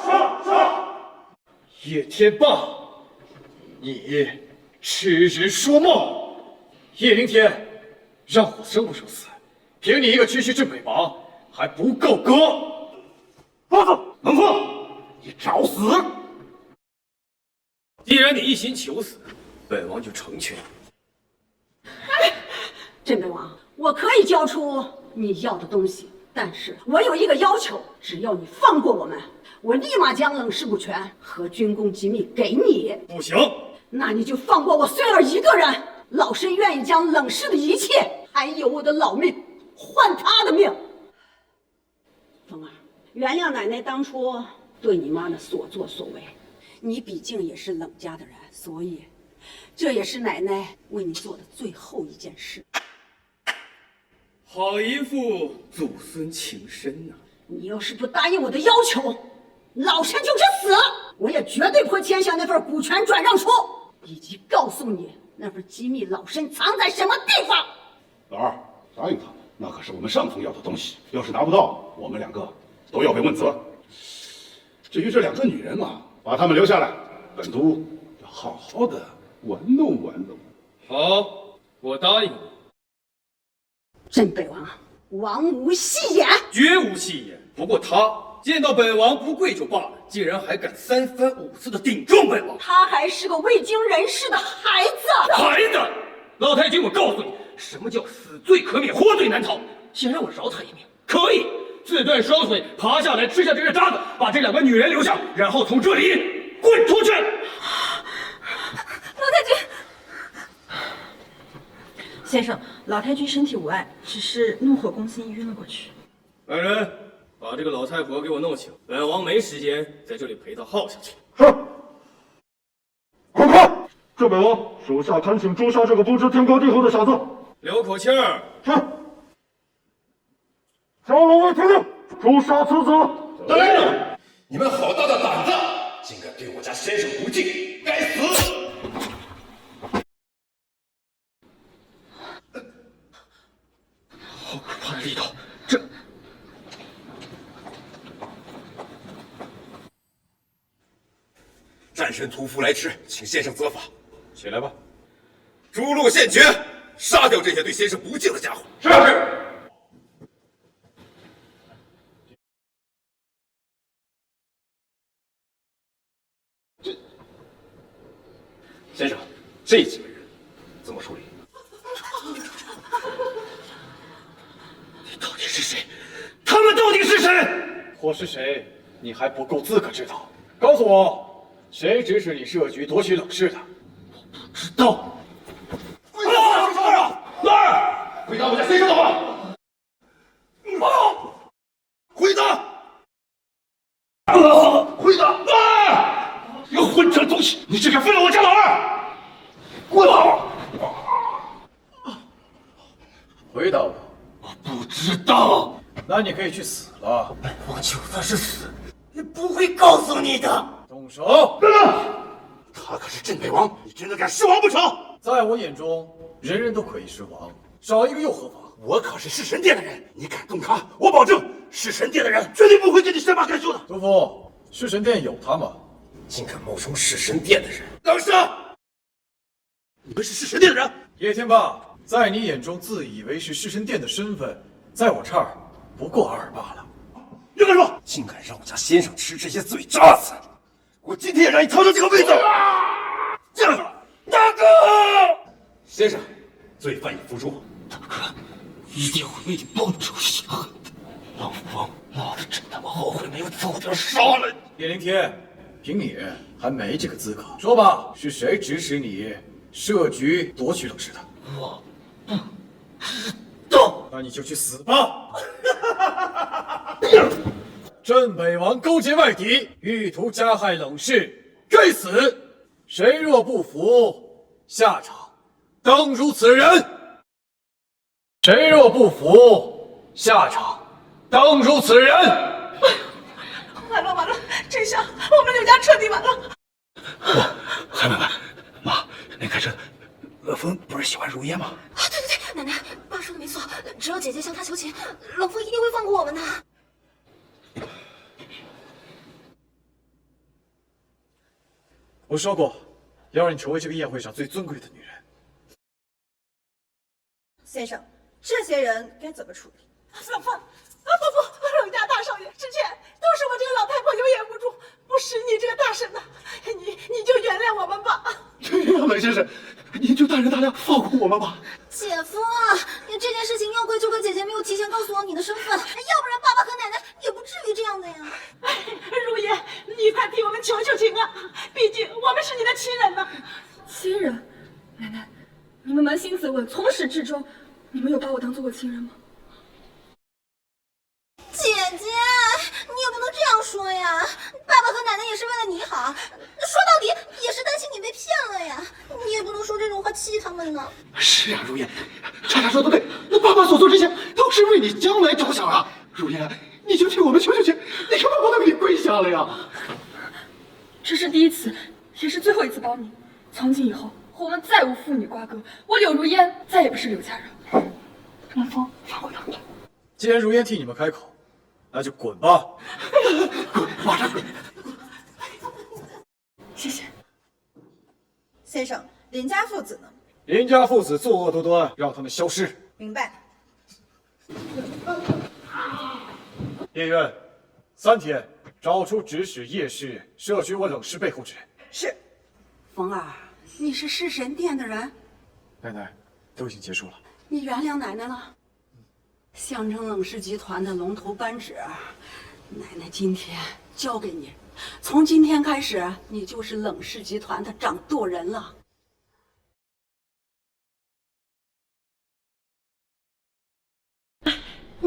叶天霸，你痴人说梦！叶凌天，让我生不如死，凭你一个区区镇北王还不够格！包子，冷风，你找死！既然你一心求死，本王就成全你。镇北王，我可以交出你要的东西，但是我有一个要求，只要你放过我们，我立马将冷氏股权和军工机密给你。不行，那你就放过我穗儿一个人。老身愿意将冷氏的一切，还有我的老命，换他的命。凤儿，原谅奶奶当初对你妈的所作所为，你毕竟也是冷家的人，所以这也是奶奶为你做的最后一件事。好一副祖孙情深呐！你要是不答应我的要求，老身就是死，我也绝对不会签下那份股权转让书，以及告诉你那份机密老身藏在什么地方。老二，答应他，那可是我们上峰要的东西，要是拿不到，我们两个都要被问责。至于这2个女人嘛，把她们留下来，本都要好好的玩弄玩弄。好，我答应你。镇北王，王无戏言，绝无戏言。不过他见到本王不跪就罢了，竟然还敢3番5次的顶撞本王。他还是个未经人事的孩子。孩子，老太君，我告诉你，什么叫死罪可免，活罪难逃。先让我饶他一命，可以自断双腿，爬下来吃下这个渣子，把这2个女人留下，然后从这里滚出去。老太君。先生，老太君身体无碍，只是怒火攻心晕了过去。来人，把这个老太婆给我弄醒，本王没时间在这里陪她耗下去。是。快快，镇北王，属下恳请诛杀这个不知天高地厚的小子。留口气儿。是。小龙卫听令，诛杀此子。对，你们好大的胆子，竟敢对我家先生不敬，该死！好可怕的力道，这……战神屠夫来迟，请先生责罚。起来吧。诛戮现决，杀掉这些对先生不敬的家伙。是。先生，这几个人怎么处理？你到底是谁？他们到底是谁？我是谁，你还不够资格知道。告诉我，谁指使你设局夺取冷氏的？我不知道。回答我说啊！老二，回答我家先生的话。回答！回答！二，你个混账东西，你竟敢废了我家老二！滚！回答我。我不知道。那你可以去死了。本王就算是死，也不会告诉你的。动手！他可是镇北王，你真的敢弑王不成？在我眼中，人人都可以弑王，少一个又何妨？我可是弑神殿的人，你敢动他，我保证弑神殿的人绝对不会跟你善罢甘休的。屠夫，弑神殿有他吗？竟敢冒充弑神殿的人，冷氏，你们是弑神殿的人？叶天霸，在你眼中自以为是弑神殿的身份，在我这儿不过尔罢了。你敢说？竟敢让我家先生吃这些嘴渣子！我今天也让你尝尝这个味道！大哥，先生，罪犯已伏诛，大哥一定会为你报仇雪恨的。老王，老子真他妈后悔没有早点杀了你！叶灵天，凭你还没这个资格。说吧，是谁指使你设局夺取冷氏的？我不知道。那你就去死吧！镇北王勾结外敌，欲图加害冷氏，该死！谁若不服，下场当如此人。谁若不服，下场当如此人。完了完了，这下我们刘家彻底完了。还没完，妈，那开车的乐风不是喜欢如烟吗？啊，对对对，奶奶，爸说的没错，只要姐姐向他求情，冷风一定会放过我们的。我说过，要让你成为这个宴会上最尊贵的女人。先生，这些人该怎么处理？冷风，不，冷家大少爷，之前都是我这个老太婆有眼无珠，不识你这个大婶的，你就原谅我们吧。冷先生，您就大人大量放过我们吧。姐夫啊，你这件事情要归就归姐姐没有提前告诉我你的身份，要不然求求请啊！毕竟我们是你的亲人嘛。亲人，奶奶，你们扪心自问，从始至终，你们有把我当做过亲人吗？姐姐，你也不能这样说呀！爸爸和奶奶也是为了你好，说到底也是担心你被骗了呀！你也不能说这种话气他们呢。是啊，如烟，茶茶说的对，那爸爸所做这些都是为你将来着想啊！如烟，你就替我们求求情，你看爸爸都给你跪下了呀！这是第一次，也是最后一次帮你。从今以后，我们再无父女瓜葛，我柳如烟再也不是柳家人。冷风，放我两步。既然如烟替你们开口，那就滚吧！滚，马上滚！谢谢先生，林家父子呢？林家父子作恶多端，让他们消失。明白。叶院，3天找出指使叶氏摄取我冷氏背后之人。是。风儿，你是尸神殿的人？奶奶，都已经结束了。你原谅奶奶了。象征冷氏集团的龙头扳指，奶奶今天交给你。从今天开始，你就是冷氏集团的掌舵人了。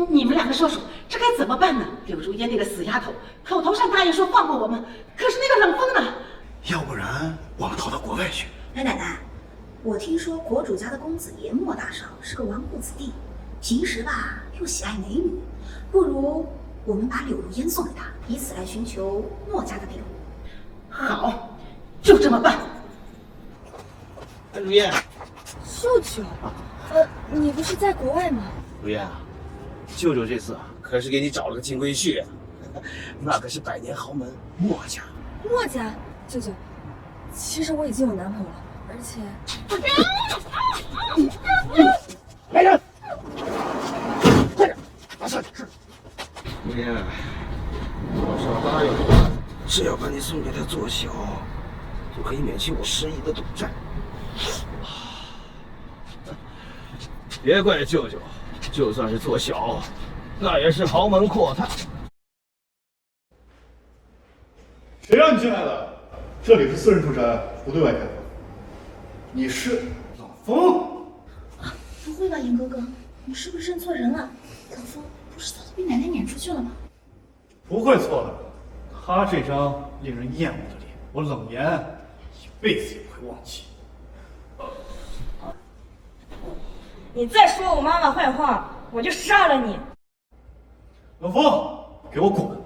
你们两个说说，这该怎么办呢？柳如烟那个死丫头，口头上答应说放过我们，可是那个冷风呢？要不然我们逃到国外去。哎，奶奶，我听说国主家的公子爷莫大少是个纨绔子弟，平时吧又喜爱美女，不如我们把柳如烟送给他，以此来寻求莫家的庇护。好，就这么办。如烟，舅舅，你不是在国外吗？如烟啊，舅舅这次可是给你找了个金龟婿，那可是百年豪门莫家。莫家，舅舅，其实我已经有男朋友了，而且……来人，快点，马上是。如烟，我少答应了，只要把你送给他做小，就可以免去我10亿的赌债。别怪舅舅，就算是做小，那也是豪门阔太。谁让你进来的？这里是私人住宅，不对外开放。你是冷风？不会吧，严哥哥，你是不是认错人了？冷风不是早就被奶奶撵出去了吗？不会错的，他这张令人厌恶的脸，我冷言一辈子也不会忘记。你再说我妈妈坏话，我就杀了你！冷风，给我滚！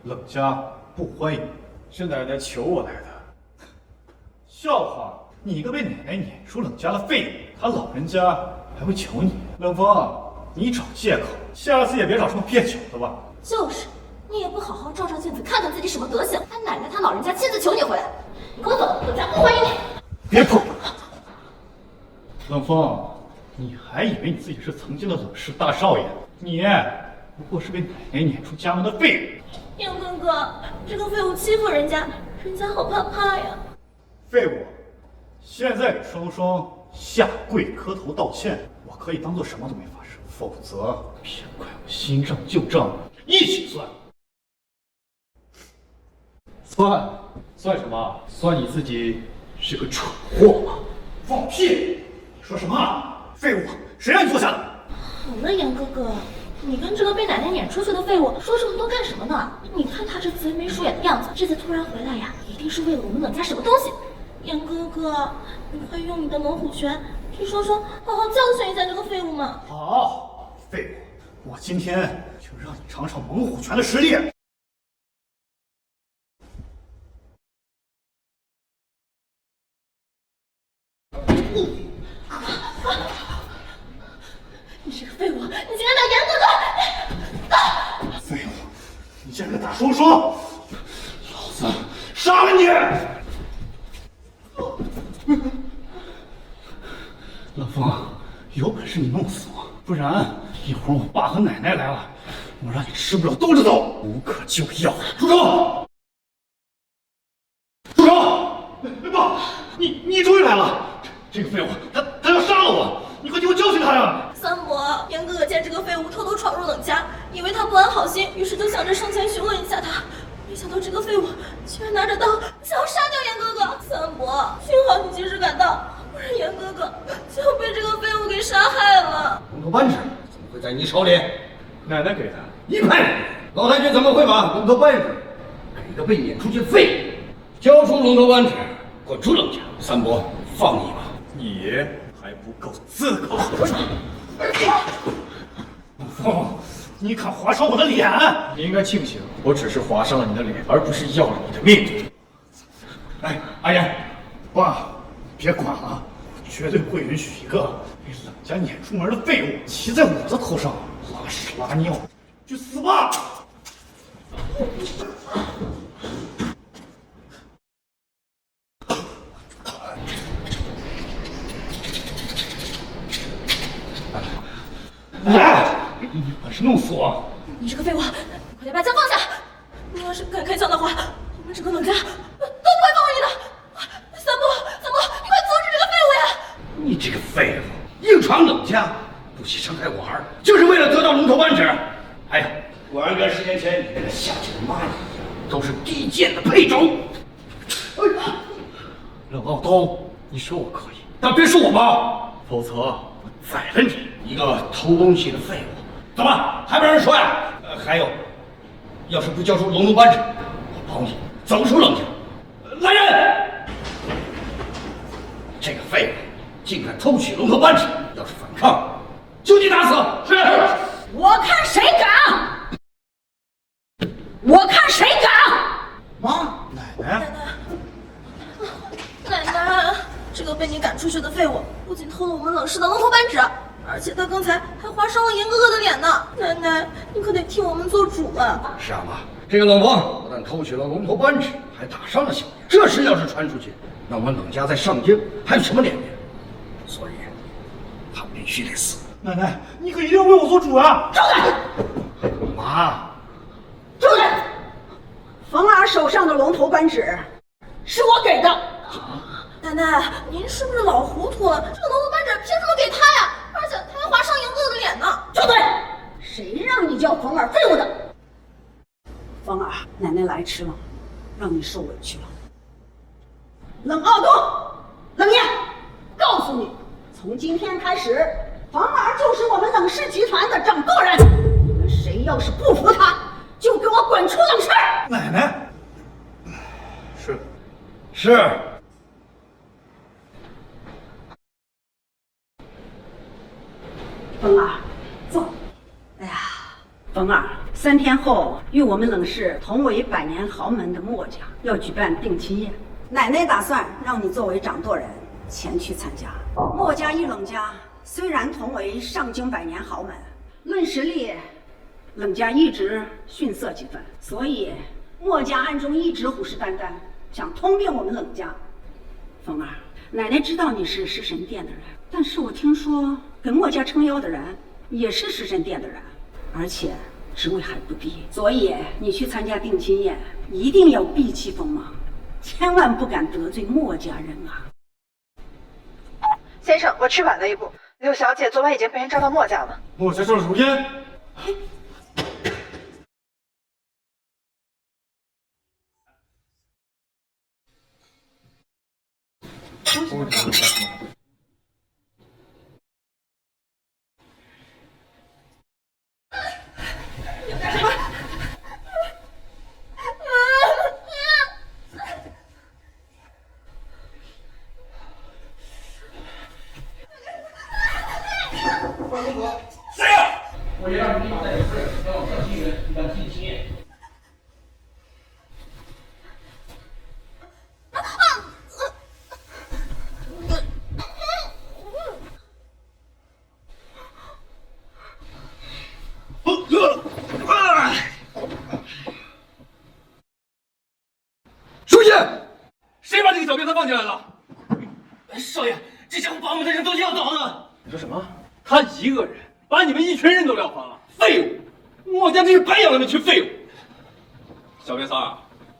冷家不欢迎你。是奶奶求我来的。笑话！你一个被奶奶撵出冷家的废物，他老人家还会求你？冷风，你找借口，下次也别找这么别扭的吧。就是，你也不好好照照镜子，看看自己什么德行。他奶奶他老人家亲自求你回来，你给我走，冷家不欢迎你。别碰！冷风，你还以为你自己是曾经的冷氏大少爷？你不过是被奶奶撵出家门的废物。杨哥哥，这个废物欺负人家，人家好怕怕呀。废物！现在给双双下跪磕头道歉，我可以当做什么都没发生，否则别怪我新账旧账一起算。算什么？算你自己是个蠢货吗？放屁！你说什么？废物！谁让你坐下的？好了，杨哥哥，你跟这个被奶奶撵出去的废物说这么多干什么呢？你看他这贼眉鼠眼的样子，这次突然回来呀，一定是为了我们冷家什么东西。杨哥哥，你快用你的猛虎拳替双双好好教训一下这个废物嘛！好，废物！我今天就让你尝尝猛虎拳的实力。你这个废物，你竟然打严哥哥！废物，你竟然敢打双双！老子杀了你！冷风，有本事你弄死我，不然一会儿我爸和奶奶来了，我让你吃不了兜着走，无可救药！住手！住手！爸，你终于来了！这个废物，他要杀了我！你快替我教训他呀！三伯，严哥哥见这个废物偷偷闯入冷家，以为他不安好心，于是就想着上前询问一下他，没想到这个废物居居然拿着刀想要杀掉严哥哥。三伯，幸好你及时赶到，不然严哥哥就要被这个废物给杀害了。龙头扳指怎么会在你手里？奶奶给的。你骗人！老太君怎么会把龙头扳指给个被撵出去废物？交出龙头扳指，滚出冷家！三伯，放你吧。你还不够资格。风，你敢划伤我的脸？你应该庆幸，我只是划伤了你的脸，而不是要了你的命。哎，阿言，爸，别管了，绝对不允许一个被冷家撵出门的废物骑在我的头上拉屎拉尿。去死吧！来，你本事弄死我！你这个废物，快点把枪放下！你要是敢开枪的话，我们整个冷家都不会放过你的。三伯，你快阻止这个废物呀！你这个废物，硬闯冷家，不惜伤害我儿，就是为了得到龙头扳指。还有，果然跟10年前你那个下贱的妈一样，都是低贱的配种。冷傲东，你说我可以，但别说我妈，否则我宰了你！一个偷东西的废物。怎么还没人说呀？还有，要是不交出龙头扳指，我保你走出冷家。来人！这个废物竟敢偷取龙头扳指，要是反抗，就地打死！是。我看谁敢！我看谁敢！妈，奶奶，这个被你赶出去的废物不仅偷了我们冷氏的龙头扳指，而且他刚才还划伤了严哥哥的脸呢。奶奶，你可得替我们做主啊！是啊，妈，这个冷王不但偷取了龙头扳指，还打伤了小爷。这事要是传出去，那我们冷家在上京还有什么脸面？所以，他必须得死。奶奶，你可一定要为我做主啊！住嘴！妈，住嘴！冯儿手上的龙头扳指是我给的。奶奶，您是不是老糊涂了？这个龙头扳指凭什么给他呀？而且他还划伤严哥哥的脸呢！住嘴！谁让你叫冯儿废物的？冯儿，奶奶来迟了，让你受委屈了。冷傲东，冷燕，告诉你，从今天开始，冯儿就是我们冷氏集团的掌舵人。你们谁要是不服他，就给我滚出冷氏！奶奶，是。冯儿，坐。哎呀，冯儿，3天后与我们冷氏同为百年豪门的墨家要举办定亲宴，奶奶打算让你作为掌舵人前去参加。墨家与冷家虽然同为上京百年豪门，论实力，冷家一直逊色几分，所以墨家暗中一直虎视眈眈，想吞并我们冷家。冯儿，奶奶知道你是食神殿的人，但是我听说跟墨家撑腰的人也是食神殿的人，而且职位还不低，所以你去参加定亲宴一定要避其锋芒，千万不敢得罪墨家人啊！先生，我去晚了一步，六小姐昨晚已经被人招到墨家了。墨家招如烟。谁呀？我也让你立马带着夫人前往小金园举办定亲宴。书记，谁把这个小瘪三放进来了？少爷，这家伙把我们的人都撂倒了。你说什么？他一个人把你们一群人都撂翻了，废物！墨家真是白养了那群废物。小瘪三，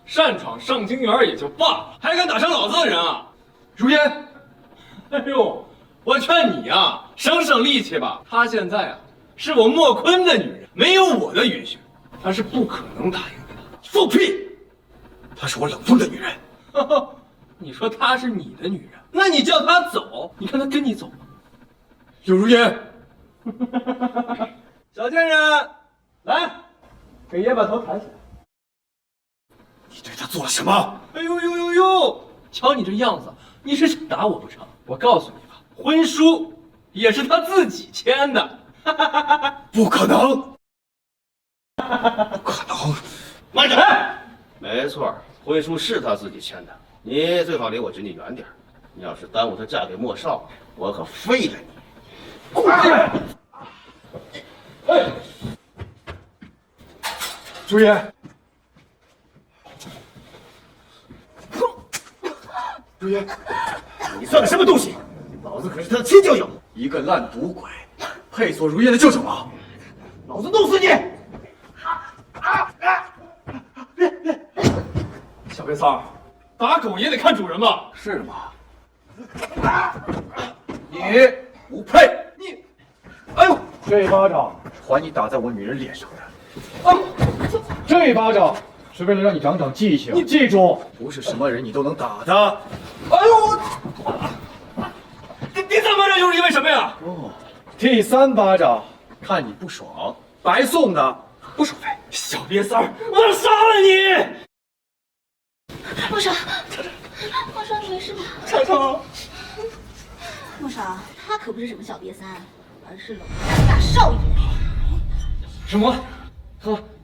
擅闯上京园也就罢了，还敢打伤老子的人啊！如烟，哎呦，我劝你啊，省力气吧。她现在啊是我莫坤的女人，没有我的允许，她是不可能答应的。放屁！他她是我冷冻的女人。你说她是你的女人，那你叫她走，你看她跟你走吗？柳如烟，小贱人，来，给爷把头抬起来。你对她做了什么？哎呦呦呦呦！瞧你这样子，你是想打我不成？我告诉你吧，婚书也是他自己签的。不可能！不可能！慢着！没错，婚书是他自己签的，你最好离我侄女远点。你要是耽误她嫁给莫少，我可废了你！滚开！哎，朱颜，朱颜，你算个什么东西？老子可是他的亲舅舅！一个烂赌鬼，配做如烟的舅舅吗？老子弄死你！小瘪三儿，打狗也得看主人吧？是吗？你不配！你，哎呦，这一巴掌还你打在我女人脸上的。啊！这一巴掌是为了让你长长记性，你记住，不是什么人你都能打的。哎呦，第三巴掌又是因为什么呀？哦，第三巴掌看你不爽，白送的，不收费。小瘪三儿，我要杀了你！莫少，莫少，你没事吧？长长，莫少，他可不是什么小瘪三，而是冷家大少爷。什么？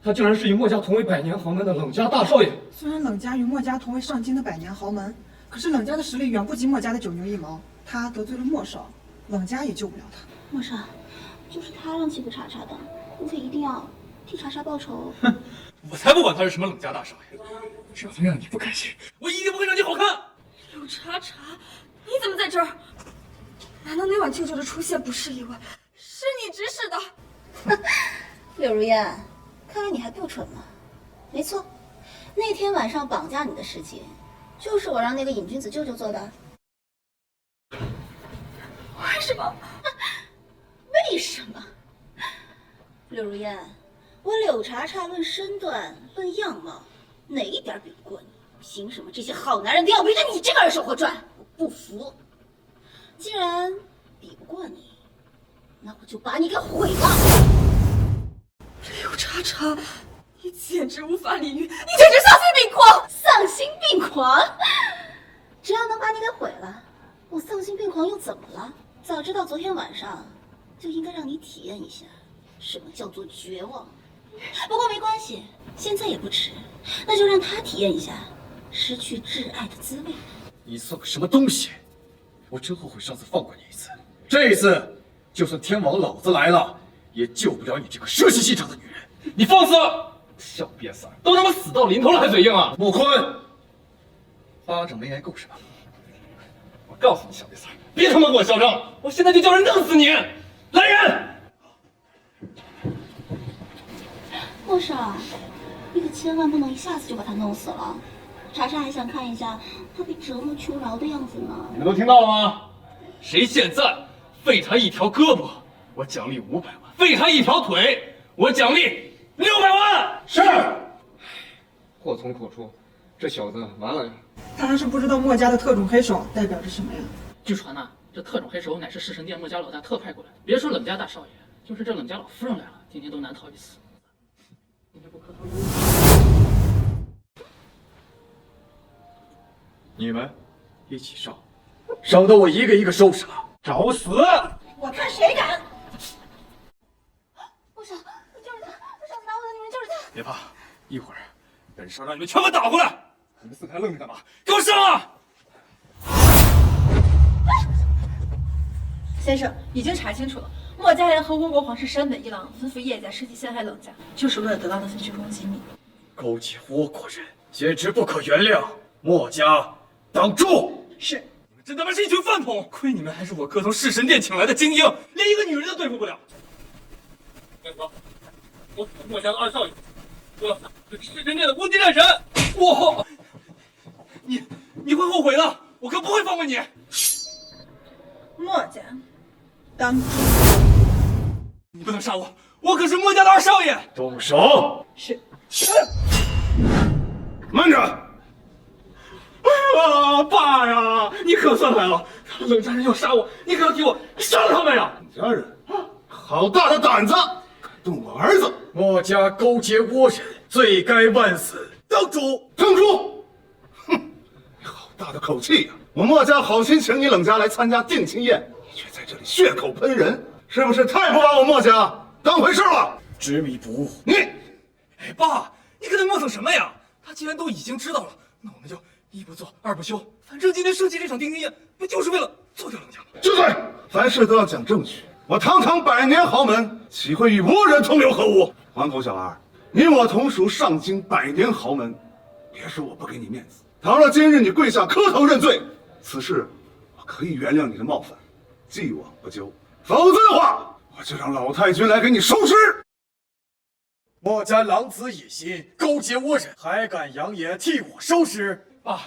他竟然是与墨家同为百年豪门的冷家大少爷。虽然冷家与墨家同为上京的百年豪门，可是冷家的实力远不及墨家的九牛一毛。他得罪了莫少，冷家也救不了他。莫少，就是他让欺负查查的，你可一定要替查查报仇。哼，我才不管他是什么冷家大少爷，只要他让你不开心，我一定不会让你好看。柳查查，你怎么在这儿？难道那晚舅舅的出现不是意外，是你指使的？柳如烟，看来你还不蠢嘛。没错，那天晚上绑架你的事情，就是我让那个瘾君子舅舅做的。为什么？为什么？柳如烟，我柳查查论身段、论样貌，哪一点比不过你？凭什么这些好男人都要围着你这个人手活转？我不服！既然比不过你，那我就把你给毁了！柳查查，你简直无法理喻，你简直丧心病狂！丧心病狂！只要能把你给毁了，我丧心病狂又怎么了？早知道昨天晚上，就应该让你体验一下什么叫做绝望。不过没关系，现在也不迟，那就让他体验一下失去挚爱的滋味。你算个什么东西？我真后悔上次放过你一次，这一次就算天王老子来了，也救不了你这个蛇蝎心肠的女人。你放肆！小瘪三，都他妈死到临头了还嘴硬啊！莫坤，巴掌没挨够是吧？我告诉你，小瘪三，别他妈给我嚣张！我现在就叫人弄死你！来人！莫少，你可千万不能一下子就把他弄死了。查查还想看一下他被折磨求饶的样子呢。你们都听到了吗？谁现在废他一条胳膊，我奖励500万；废他一条腿，我奖励600万。是。祸从口出，这小子完了呀！他还是不知道墨家的特种黑手代表着什么呀？据传呐，这特种黑手乃是弑神殿墨家老大特派过来的。别说冷家大少爷，就是这冷家老夫人来了，今天都难逃一死。你们一起上，省得我一个一个收拾了。找死！我看谁敢！莫少，你就是他，他上次打我的女人就是他。别怕，一会儿本少让你们全部打回来。你们4个还愣着干嘛？给我上啊！先生，已经查清楚了，墨家联合倭国皇室山本一郎，吩咐叶家设计陷害冷家，就是为了得到那份军工机密。勾结倭国人，简直不可原谅！墨家，挡住！是。你们真他妈是一群饭桶！亏你们还是我哥从弑神殿请来的精英，连一个女人都对付不了。干什么？我墨家的2少爷，我弑神殿的攻击战神，我，你会后悔的，我可不会放过你。墨家，当主！你不能杀我，我可是墨家的2少爷。动手！是。慢着！可算来了！冷家人要杀我，你可要替我杀了他们呀！冷家人，好大的胆子，敢动我儿子！墨家勾结倭人，罪该万死。当主，城主，哼，你好大的口气呀！我墨家好心请你冷家来参加定亲宴，你却在这里血口喷人，是不是太不把我墨家当回事了？执迷不悟。你，哎，爸，你跟他磨蹭什么呀？他既然都已经知道了，那我们就一不做二不休。反正今天设计这场定亲宴，不就是为了做掉冷家吗？住嘴！凡事都要讲证据。我堂堂百年豪门，岂会与倭人同流合污？黄口小儿，你我同属上京百年豪门，别说我不给你面子。倘若今日你跪下磕头认罪，此事我可以原谅你的冒犯，既往不咎。否则的话，我就让老太君来给你收尸。墨家狼子野心，勾结倭人，还敢扬言替我收尸？爸，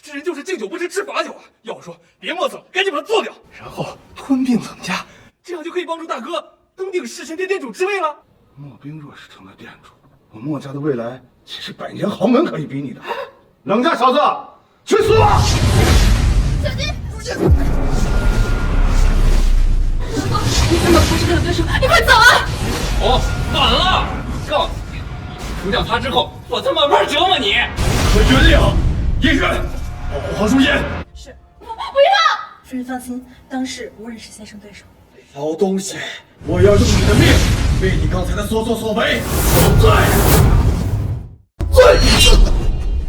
这人就是敬酒不吃吃罚酒啊！要我说，别磨蹭了，赶紧把他做掉，然后吞并冷家，这样就可以帮助大哥登顶弑神殿殿主之位了。墨兵若是成了殿主，我墨家的未来岂是百年豪门可以比拟的？冷家小子，去死吧！小金，你根本不是他的对手，你快走啊！哦，晚了！告诉你，除掉他之后，我再慢慢折磨你。可原谅叶远，保护黄淑燕。是，不要！夫人放心，当时无人是先生对手。好东西，我要用你的命为你刚才的所作所为赎罪！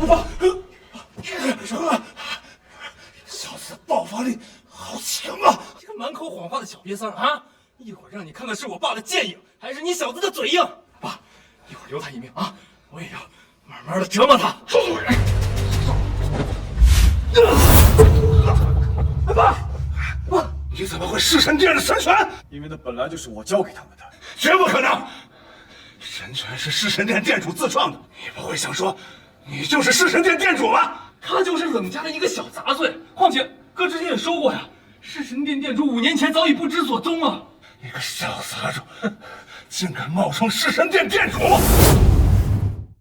爸，小子爆发力好强啊！这个满口谎话的小瘪三啊！一会儿让你看看是我爸的剑影，还是你小子的嘴硬。爸，一会儿留他一命啊！我也要慢慢的折磨他。爸，你怎么会弑神殿的神权？因为那本来就是我交给他们的，绝不可能！神权是弑神殿殿主自创的，你不会想说你就是弑神殿殿主吧？他就是冷家的一个小杂碎，况且哥之前也说过呀，弑神殿殿主5年前早已不知所踪啊！你个小杂种，竟敢冒充弑神殿殿主！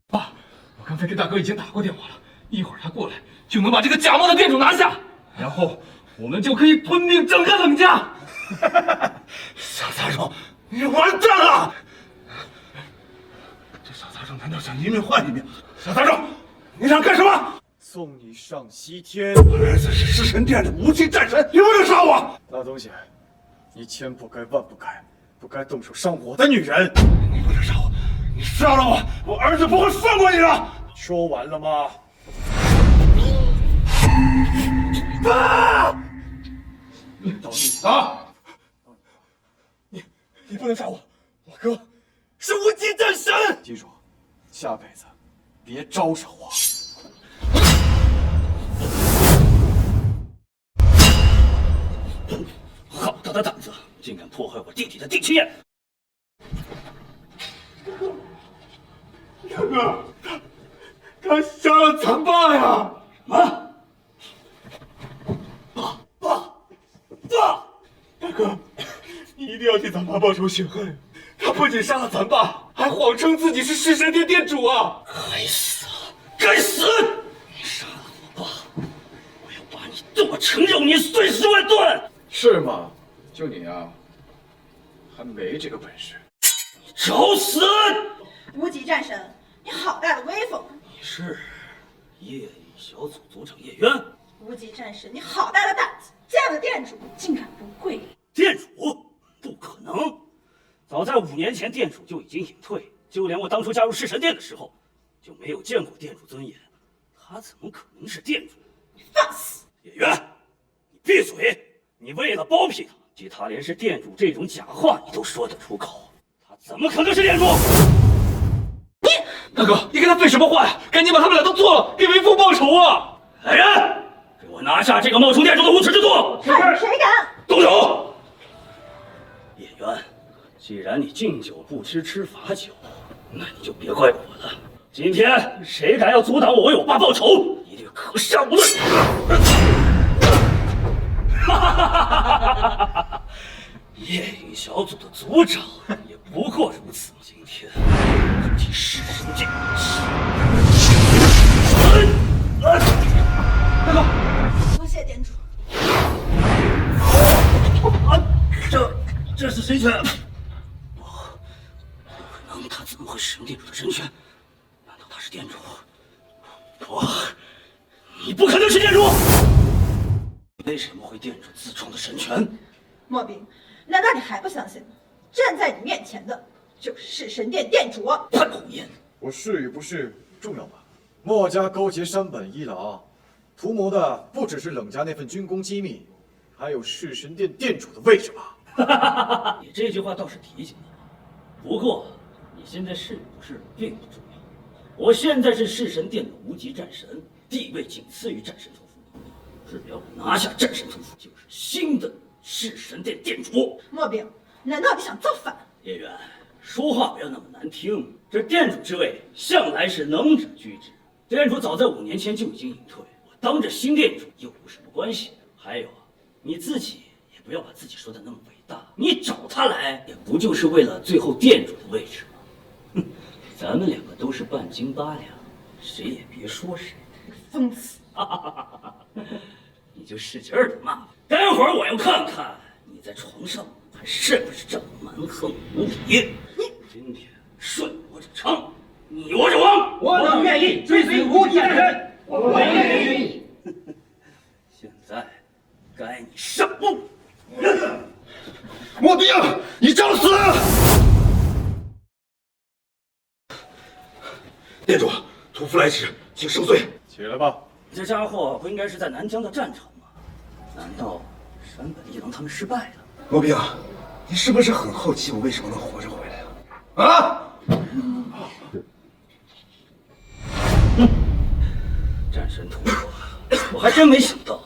爸，我刚才给大哥已经打过电话了，一会儿他过来就能把这个假冒的店主拿下，然后我们就可以吞并整个冷家。小杂种，你完蛋了！这小杂种难道想一命换一命？小杂种，你想干什么？送你上西天！我儿子是弑神殿的无极战神，你不能杀我！老东西，你千不该万不该，不该动手伤我的女人！你不能杀我！你杀了我，我儿子不会放过你的！说完了吗？爸！到你了！你不能杀我，我哥是无极战神！记住，下辈子别招惹我。好大的胆子，竟敢破坏我弟弟的定亲宴！大哥，他杀了咱爸呀！什么？爸！大哥，你一定要替咱爸报仇雪恨！他不仅杀了咱爸，还谎称自己是弑神殿殿主啊！该死啊！该死！你杀了我爸，我要把你剁成肉泥，碎尸万段！是吗？就你啊，还没这个本事。你找死！无极战神，你好大的威风！你是夜雨小组组长叶渊。无极战士，你好大的胆子！这样的店主竟敢不跪！店主不可能！早在5年前，店主就已经隐退，就连我当初加入弑神殿的时候，就没有见过店主尊严。他怎么可能是店主？你放肆！叶渊，你闭嘴！你为了包庇他，即他连是店主这种假话你都说得出口，他怎么可能是店主？你大哥，你跟他废什么话呀？赶紧把他们俩都做了，给为父报仇啊！来人，给我拿下这个冒充店主的无耻之徒！看谁敢动手！叶渊，既然你敬酒不吃吃罚酒，那你就别怪我了。今天谁敢要阻挡我为我爸报仇，一律可杀无论。夜影小组的组长也不过如此。今天就替弑神殿。大哥，多谢店主。回去。不可能，他怎么会使用店主的神权？难道他是店主？不，你不可能是店主！为什么会店主自创的神权？莫冰，难道你还不相信吗？站在你面前的就是弑神殿店主。潘红颜，我是与不是重要吗？墨家勾结山本一郎，图谋的不只是冷家那份军工机密，还有弑神殿店主的位置吧？你这句话倒是提醒了我。不过，你现在是不是并不重要。我现在是弑神殿的无极战神，地位仅次于战神屠夫。只要我拿下战神屠夫，就是新的弑神殿店主。莫冰，难道你想造反？叶远，说话不要那么难听。这店主之位向来是能者居之，店主早在5年前就已经隐退，我当着新店主又不是什么关系。还有，你自己也不要把自己说的那么伟大，你找他来也不就是为了最后店主的位置吗？哼，咱们两个都是半斤八两，谁也别说谁。疯子！你就使劲的骂吧，待会儿我要看看你在床上还是不是这么蛮横无理。今天顺我者昌，你我者亡。我等愿意追随无极战神，我也愿意。现在该你上路。莫冰，你找死！店主，屠夫来迟，请受罪。起来吧。这家伙不应该是在南疆的战场吗？难道山本一郎他们失败了？莫冰，你是不是很好奇我为什么能活着回来啊？战神屠夫，我还真没想到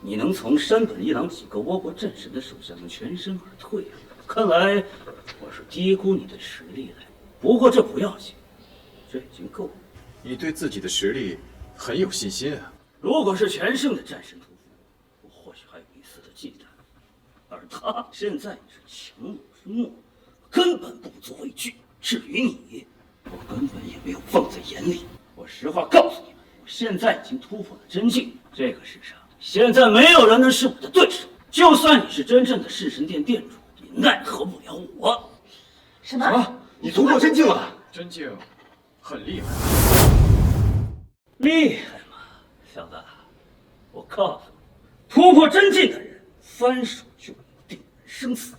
你能从山本一郎几个倭国战神的手下能全身而退啊！看来我是低估你的实力了。不过这不要紧，这已经够了。你对自己的实力很有信心啊！如果是全胜的战神屠夫，我或许还有一丝的忌惮，而他现在是强弩之末，根本不足畏惧。至于你，我根本也没有放在眼里。我实话告诉你们，我现在已经突破了真境，这个世上现在没有人能是我的对手。就算你是真正的弑神殿店主，也奈何不了我。什么？你突破真境了？真境很厉害。厉害吗，小子？我告诉你，突破真境的人，翻手就能定人生死。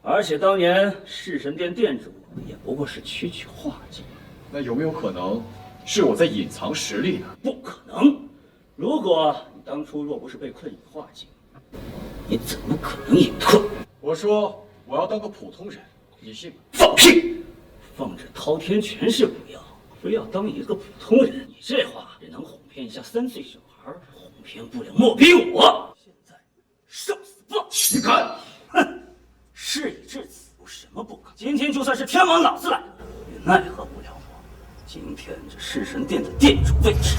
而且当年弑神殿店主也不过是区区化境。那有没有可能是我在隐藏实力呢？不可能！如果你当初若不是被困于化境，你怎么可能隐退？我说我要当个普通人，你信吗？放屁！放着滔天权势不要，非要当一个普通人，你这话也能哄骗一下3岁小孩，哄骗不了莫冰我。现在受死吧！岂敢！哼！事已至此，有什么不可？今天就算是天王老子来了，也奈何不了我。今天这弑神殿的店主位置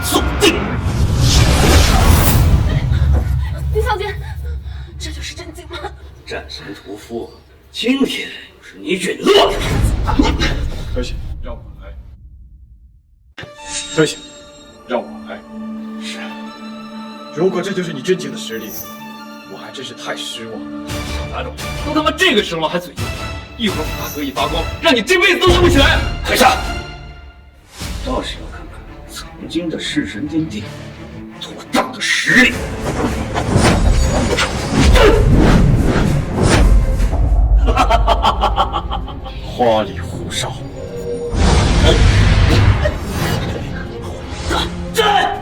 坐定。李小姐，这就是真经吗？战神屠夫，今天是你陨落的日子。可行，让我来。可行，让我来。是。如果这就是你真正的实力，我还真是太失望了。打住！都他妈这个时候了还嘴硬，一会儿我大哥一发光，让你这辈子都想不起来。退下！倒是要看看曾经的弑神殿店多大的实力。花里胡哨。站！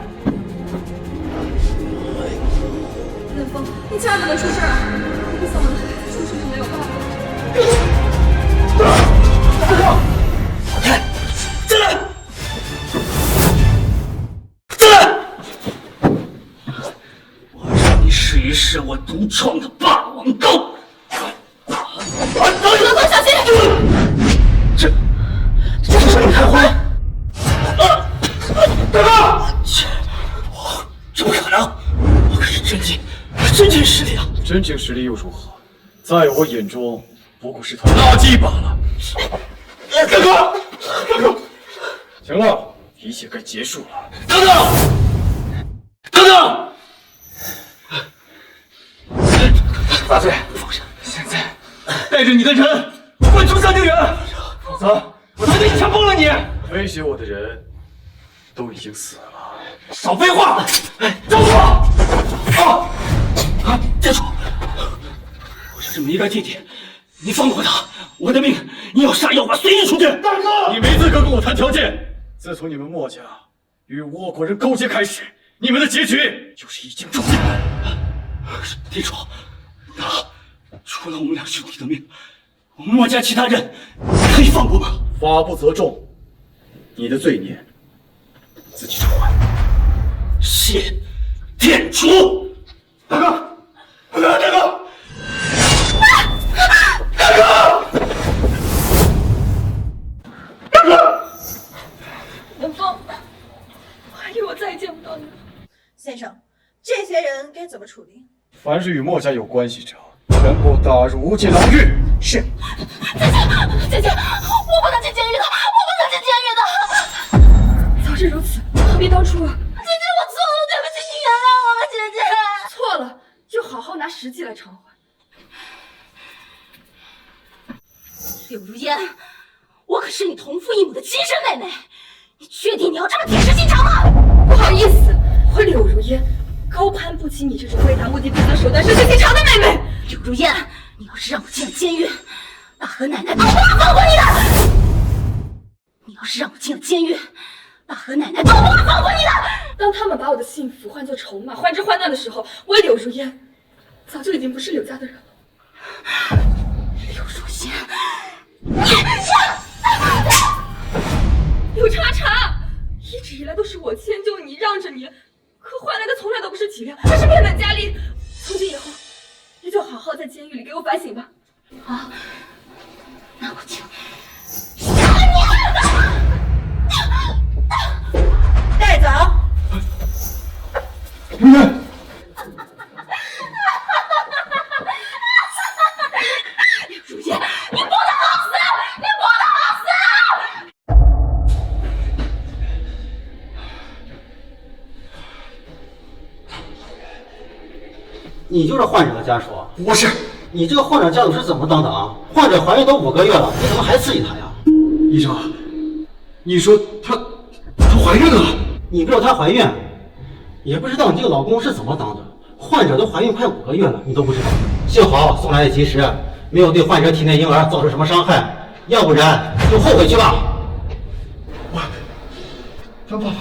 冷风，你千万不能出事啊！你怎么了？出事就没有办法。进来！进来！我让你试一试我独创的霸王刀！冷风，小心！这是什么开花？大哥！这不可能！我可是真经实力啊！真经实力又如何？在我眼中，不过是坨垃圾罢了。大哥，大哥，行了，一切该结束了。等等，等等！大罪，放下！现在带着你的人滚出山定园，否则我绝对枪崩了你！威胁我的人都已经死了。少废话！站住！店主，我就这么一个弟弟，你放过他，我的命你要杀要剐随你出去。大哥，你没资格跟我谈条件。自从你们墨家与倭国人勾结开始，你们的结局就是一将终结。店主，那除了我们两兄弟的命，我们墨家其他人可以放过吗？法不责众，你的罪孽自己偿还。谢店主。大哥，大哥，大哥，大哥，大哥，能放吗？我还以为我再也见不到你了。先生，这些人该怎么处理？凡是与墨家有关系者，全部打入无尽牢狱。是。姐姐，我不能进监狱的，我不能进监狱的。早知如此，何必当初啊！姐姐，我错了，对不起，你原谅我吧，姐姐。错了，就好好拿实际来偿还。柳如烟，我可是你同父异母的亲生妹妹，你确定你要这么铁石心肠吗？不好意思，我柳如烟高攀不起你这种为达目的不择手段、身心肠的妹妹。柳如烟，你要是让我进了监狱，爸和奶奶都不会放过你的。你要是让我进了监狱，爸和奶奶都不会放过你的。当他们把我的幸福换作筹码，换之换难的时候，我柳如烟早就已经不是柳家的人了。柳如烟，柳茶茶，一直以来都是我迁就你，让着你，可换来的从来都不是体谅，而是变本加厉。从今以后，你就好好在监狱里给我反省吧。好，那我就带走。如烟，如烟，你不得好死！你不得好死！你就是患者的家属？我是。你这个患者家属是怎么当的啊？患者怀孕都5个月了，你怎么还刺激她呀？医生，你说她怀孕了？你不知道她怀孕，也不知道你这个老公是怎么当的。患者都怀孕快5个月了，你都不知道。幸好送来的及时，没有对患者体内婴儿造成什么伤害，要不然就后悔去吧。当爸爸了。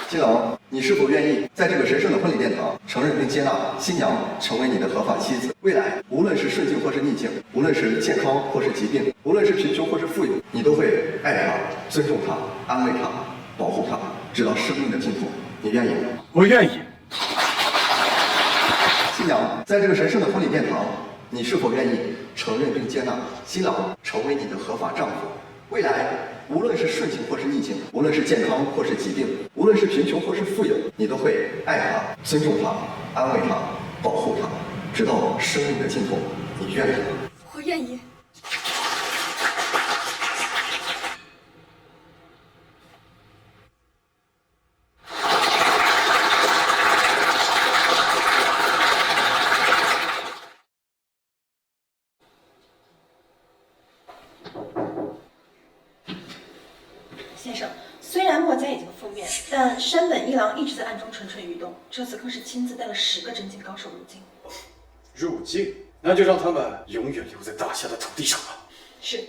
新郎，你是否愿意在这个神圣的婚礼殿堂承认并接纳新娘成为你的合法妻子？未来无论是顺境或是逆境，无论是健康或是疾病，无论是贫穷或是富有，你都会爱她、尊重她、安慰她、保护她，直到生命的尽头。你愿意吗？我愿意。新娘，在这个神圣的婚礼殿堂，你是否愿意承认并接纳新郎成为你的合法丈夫？未来无论是顺境或是逆境，无论是健康或是疾病，无论是贫穷或是富有，你都会爱他、尊重他、安慰他、保护他，直到生命的尽头。你愿意吗？我愿意。先生，虽然墨家已经覆灭，但山本一郎一直在暗中蠢蠢欲动，这次更是亲自带了10个真境高手入境。入境？那就让他们永远留在大夏的土地上吧。是。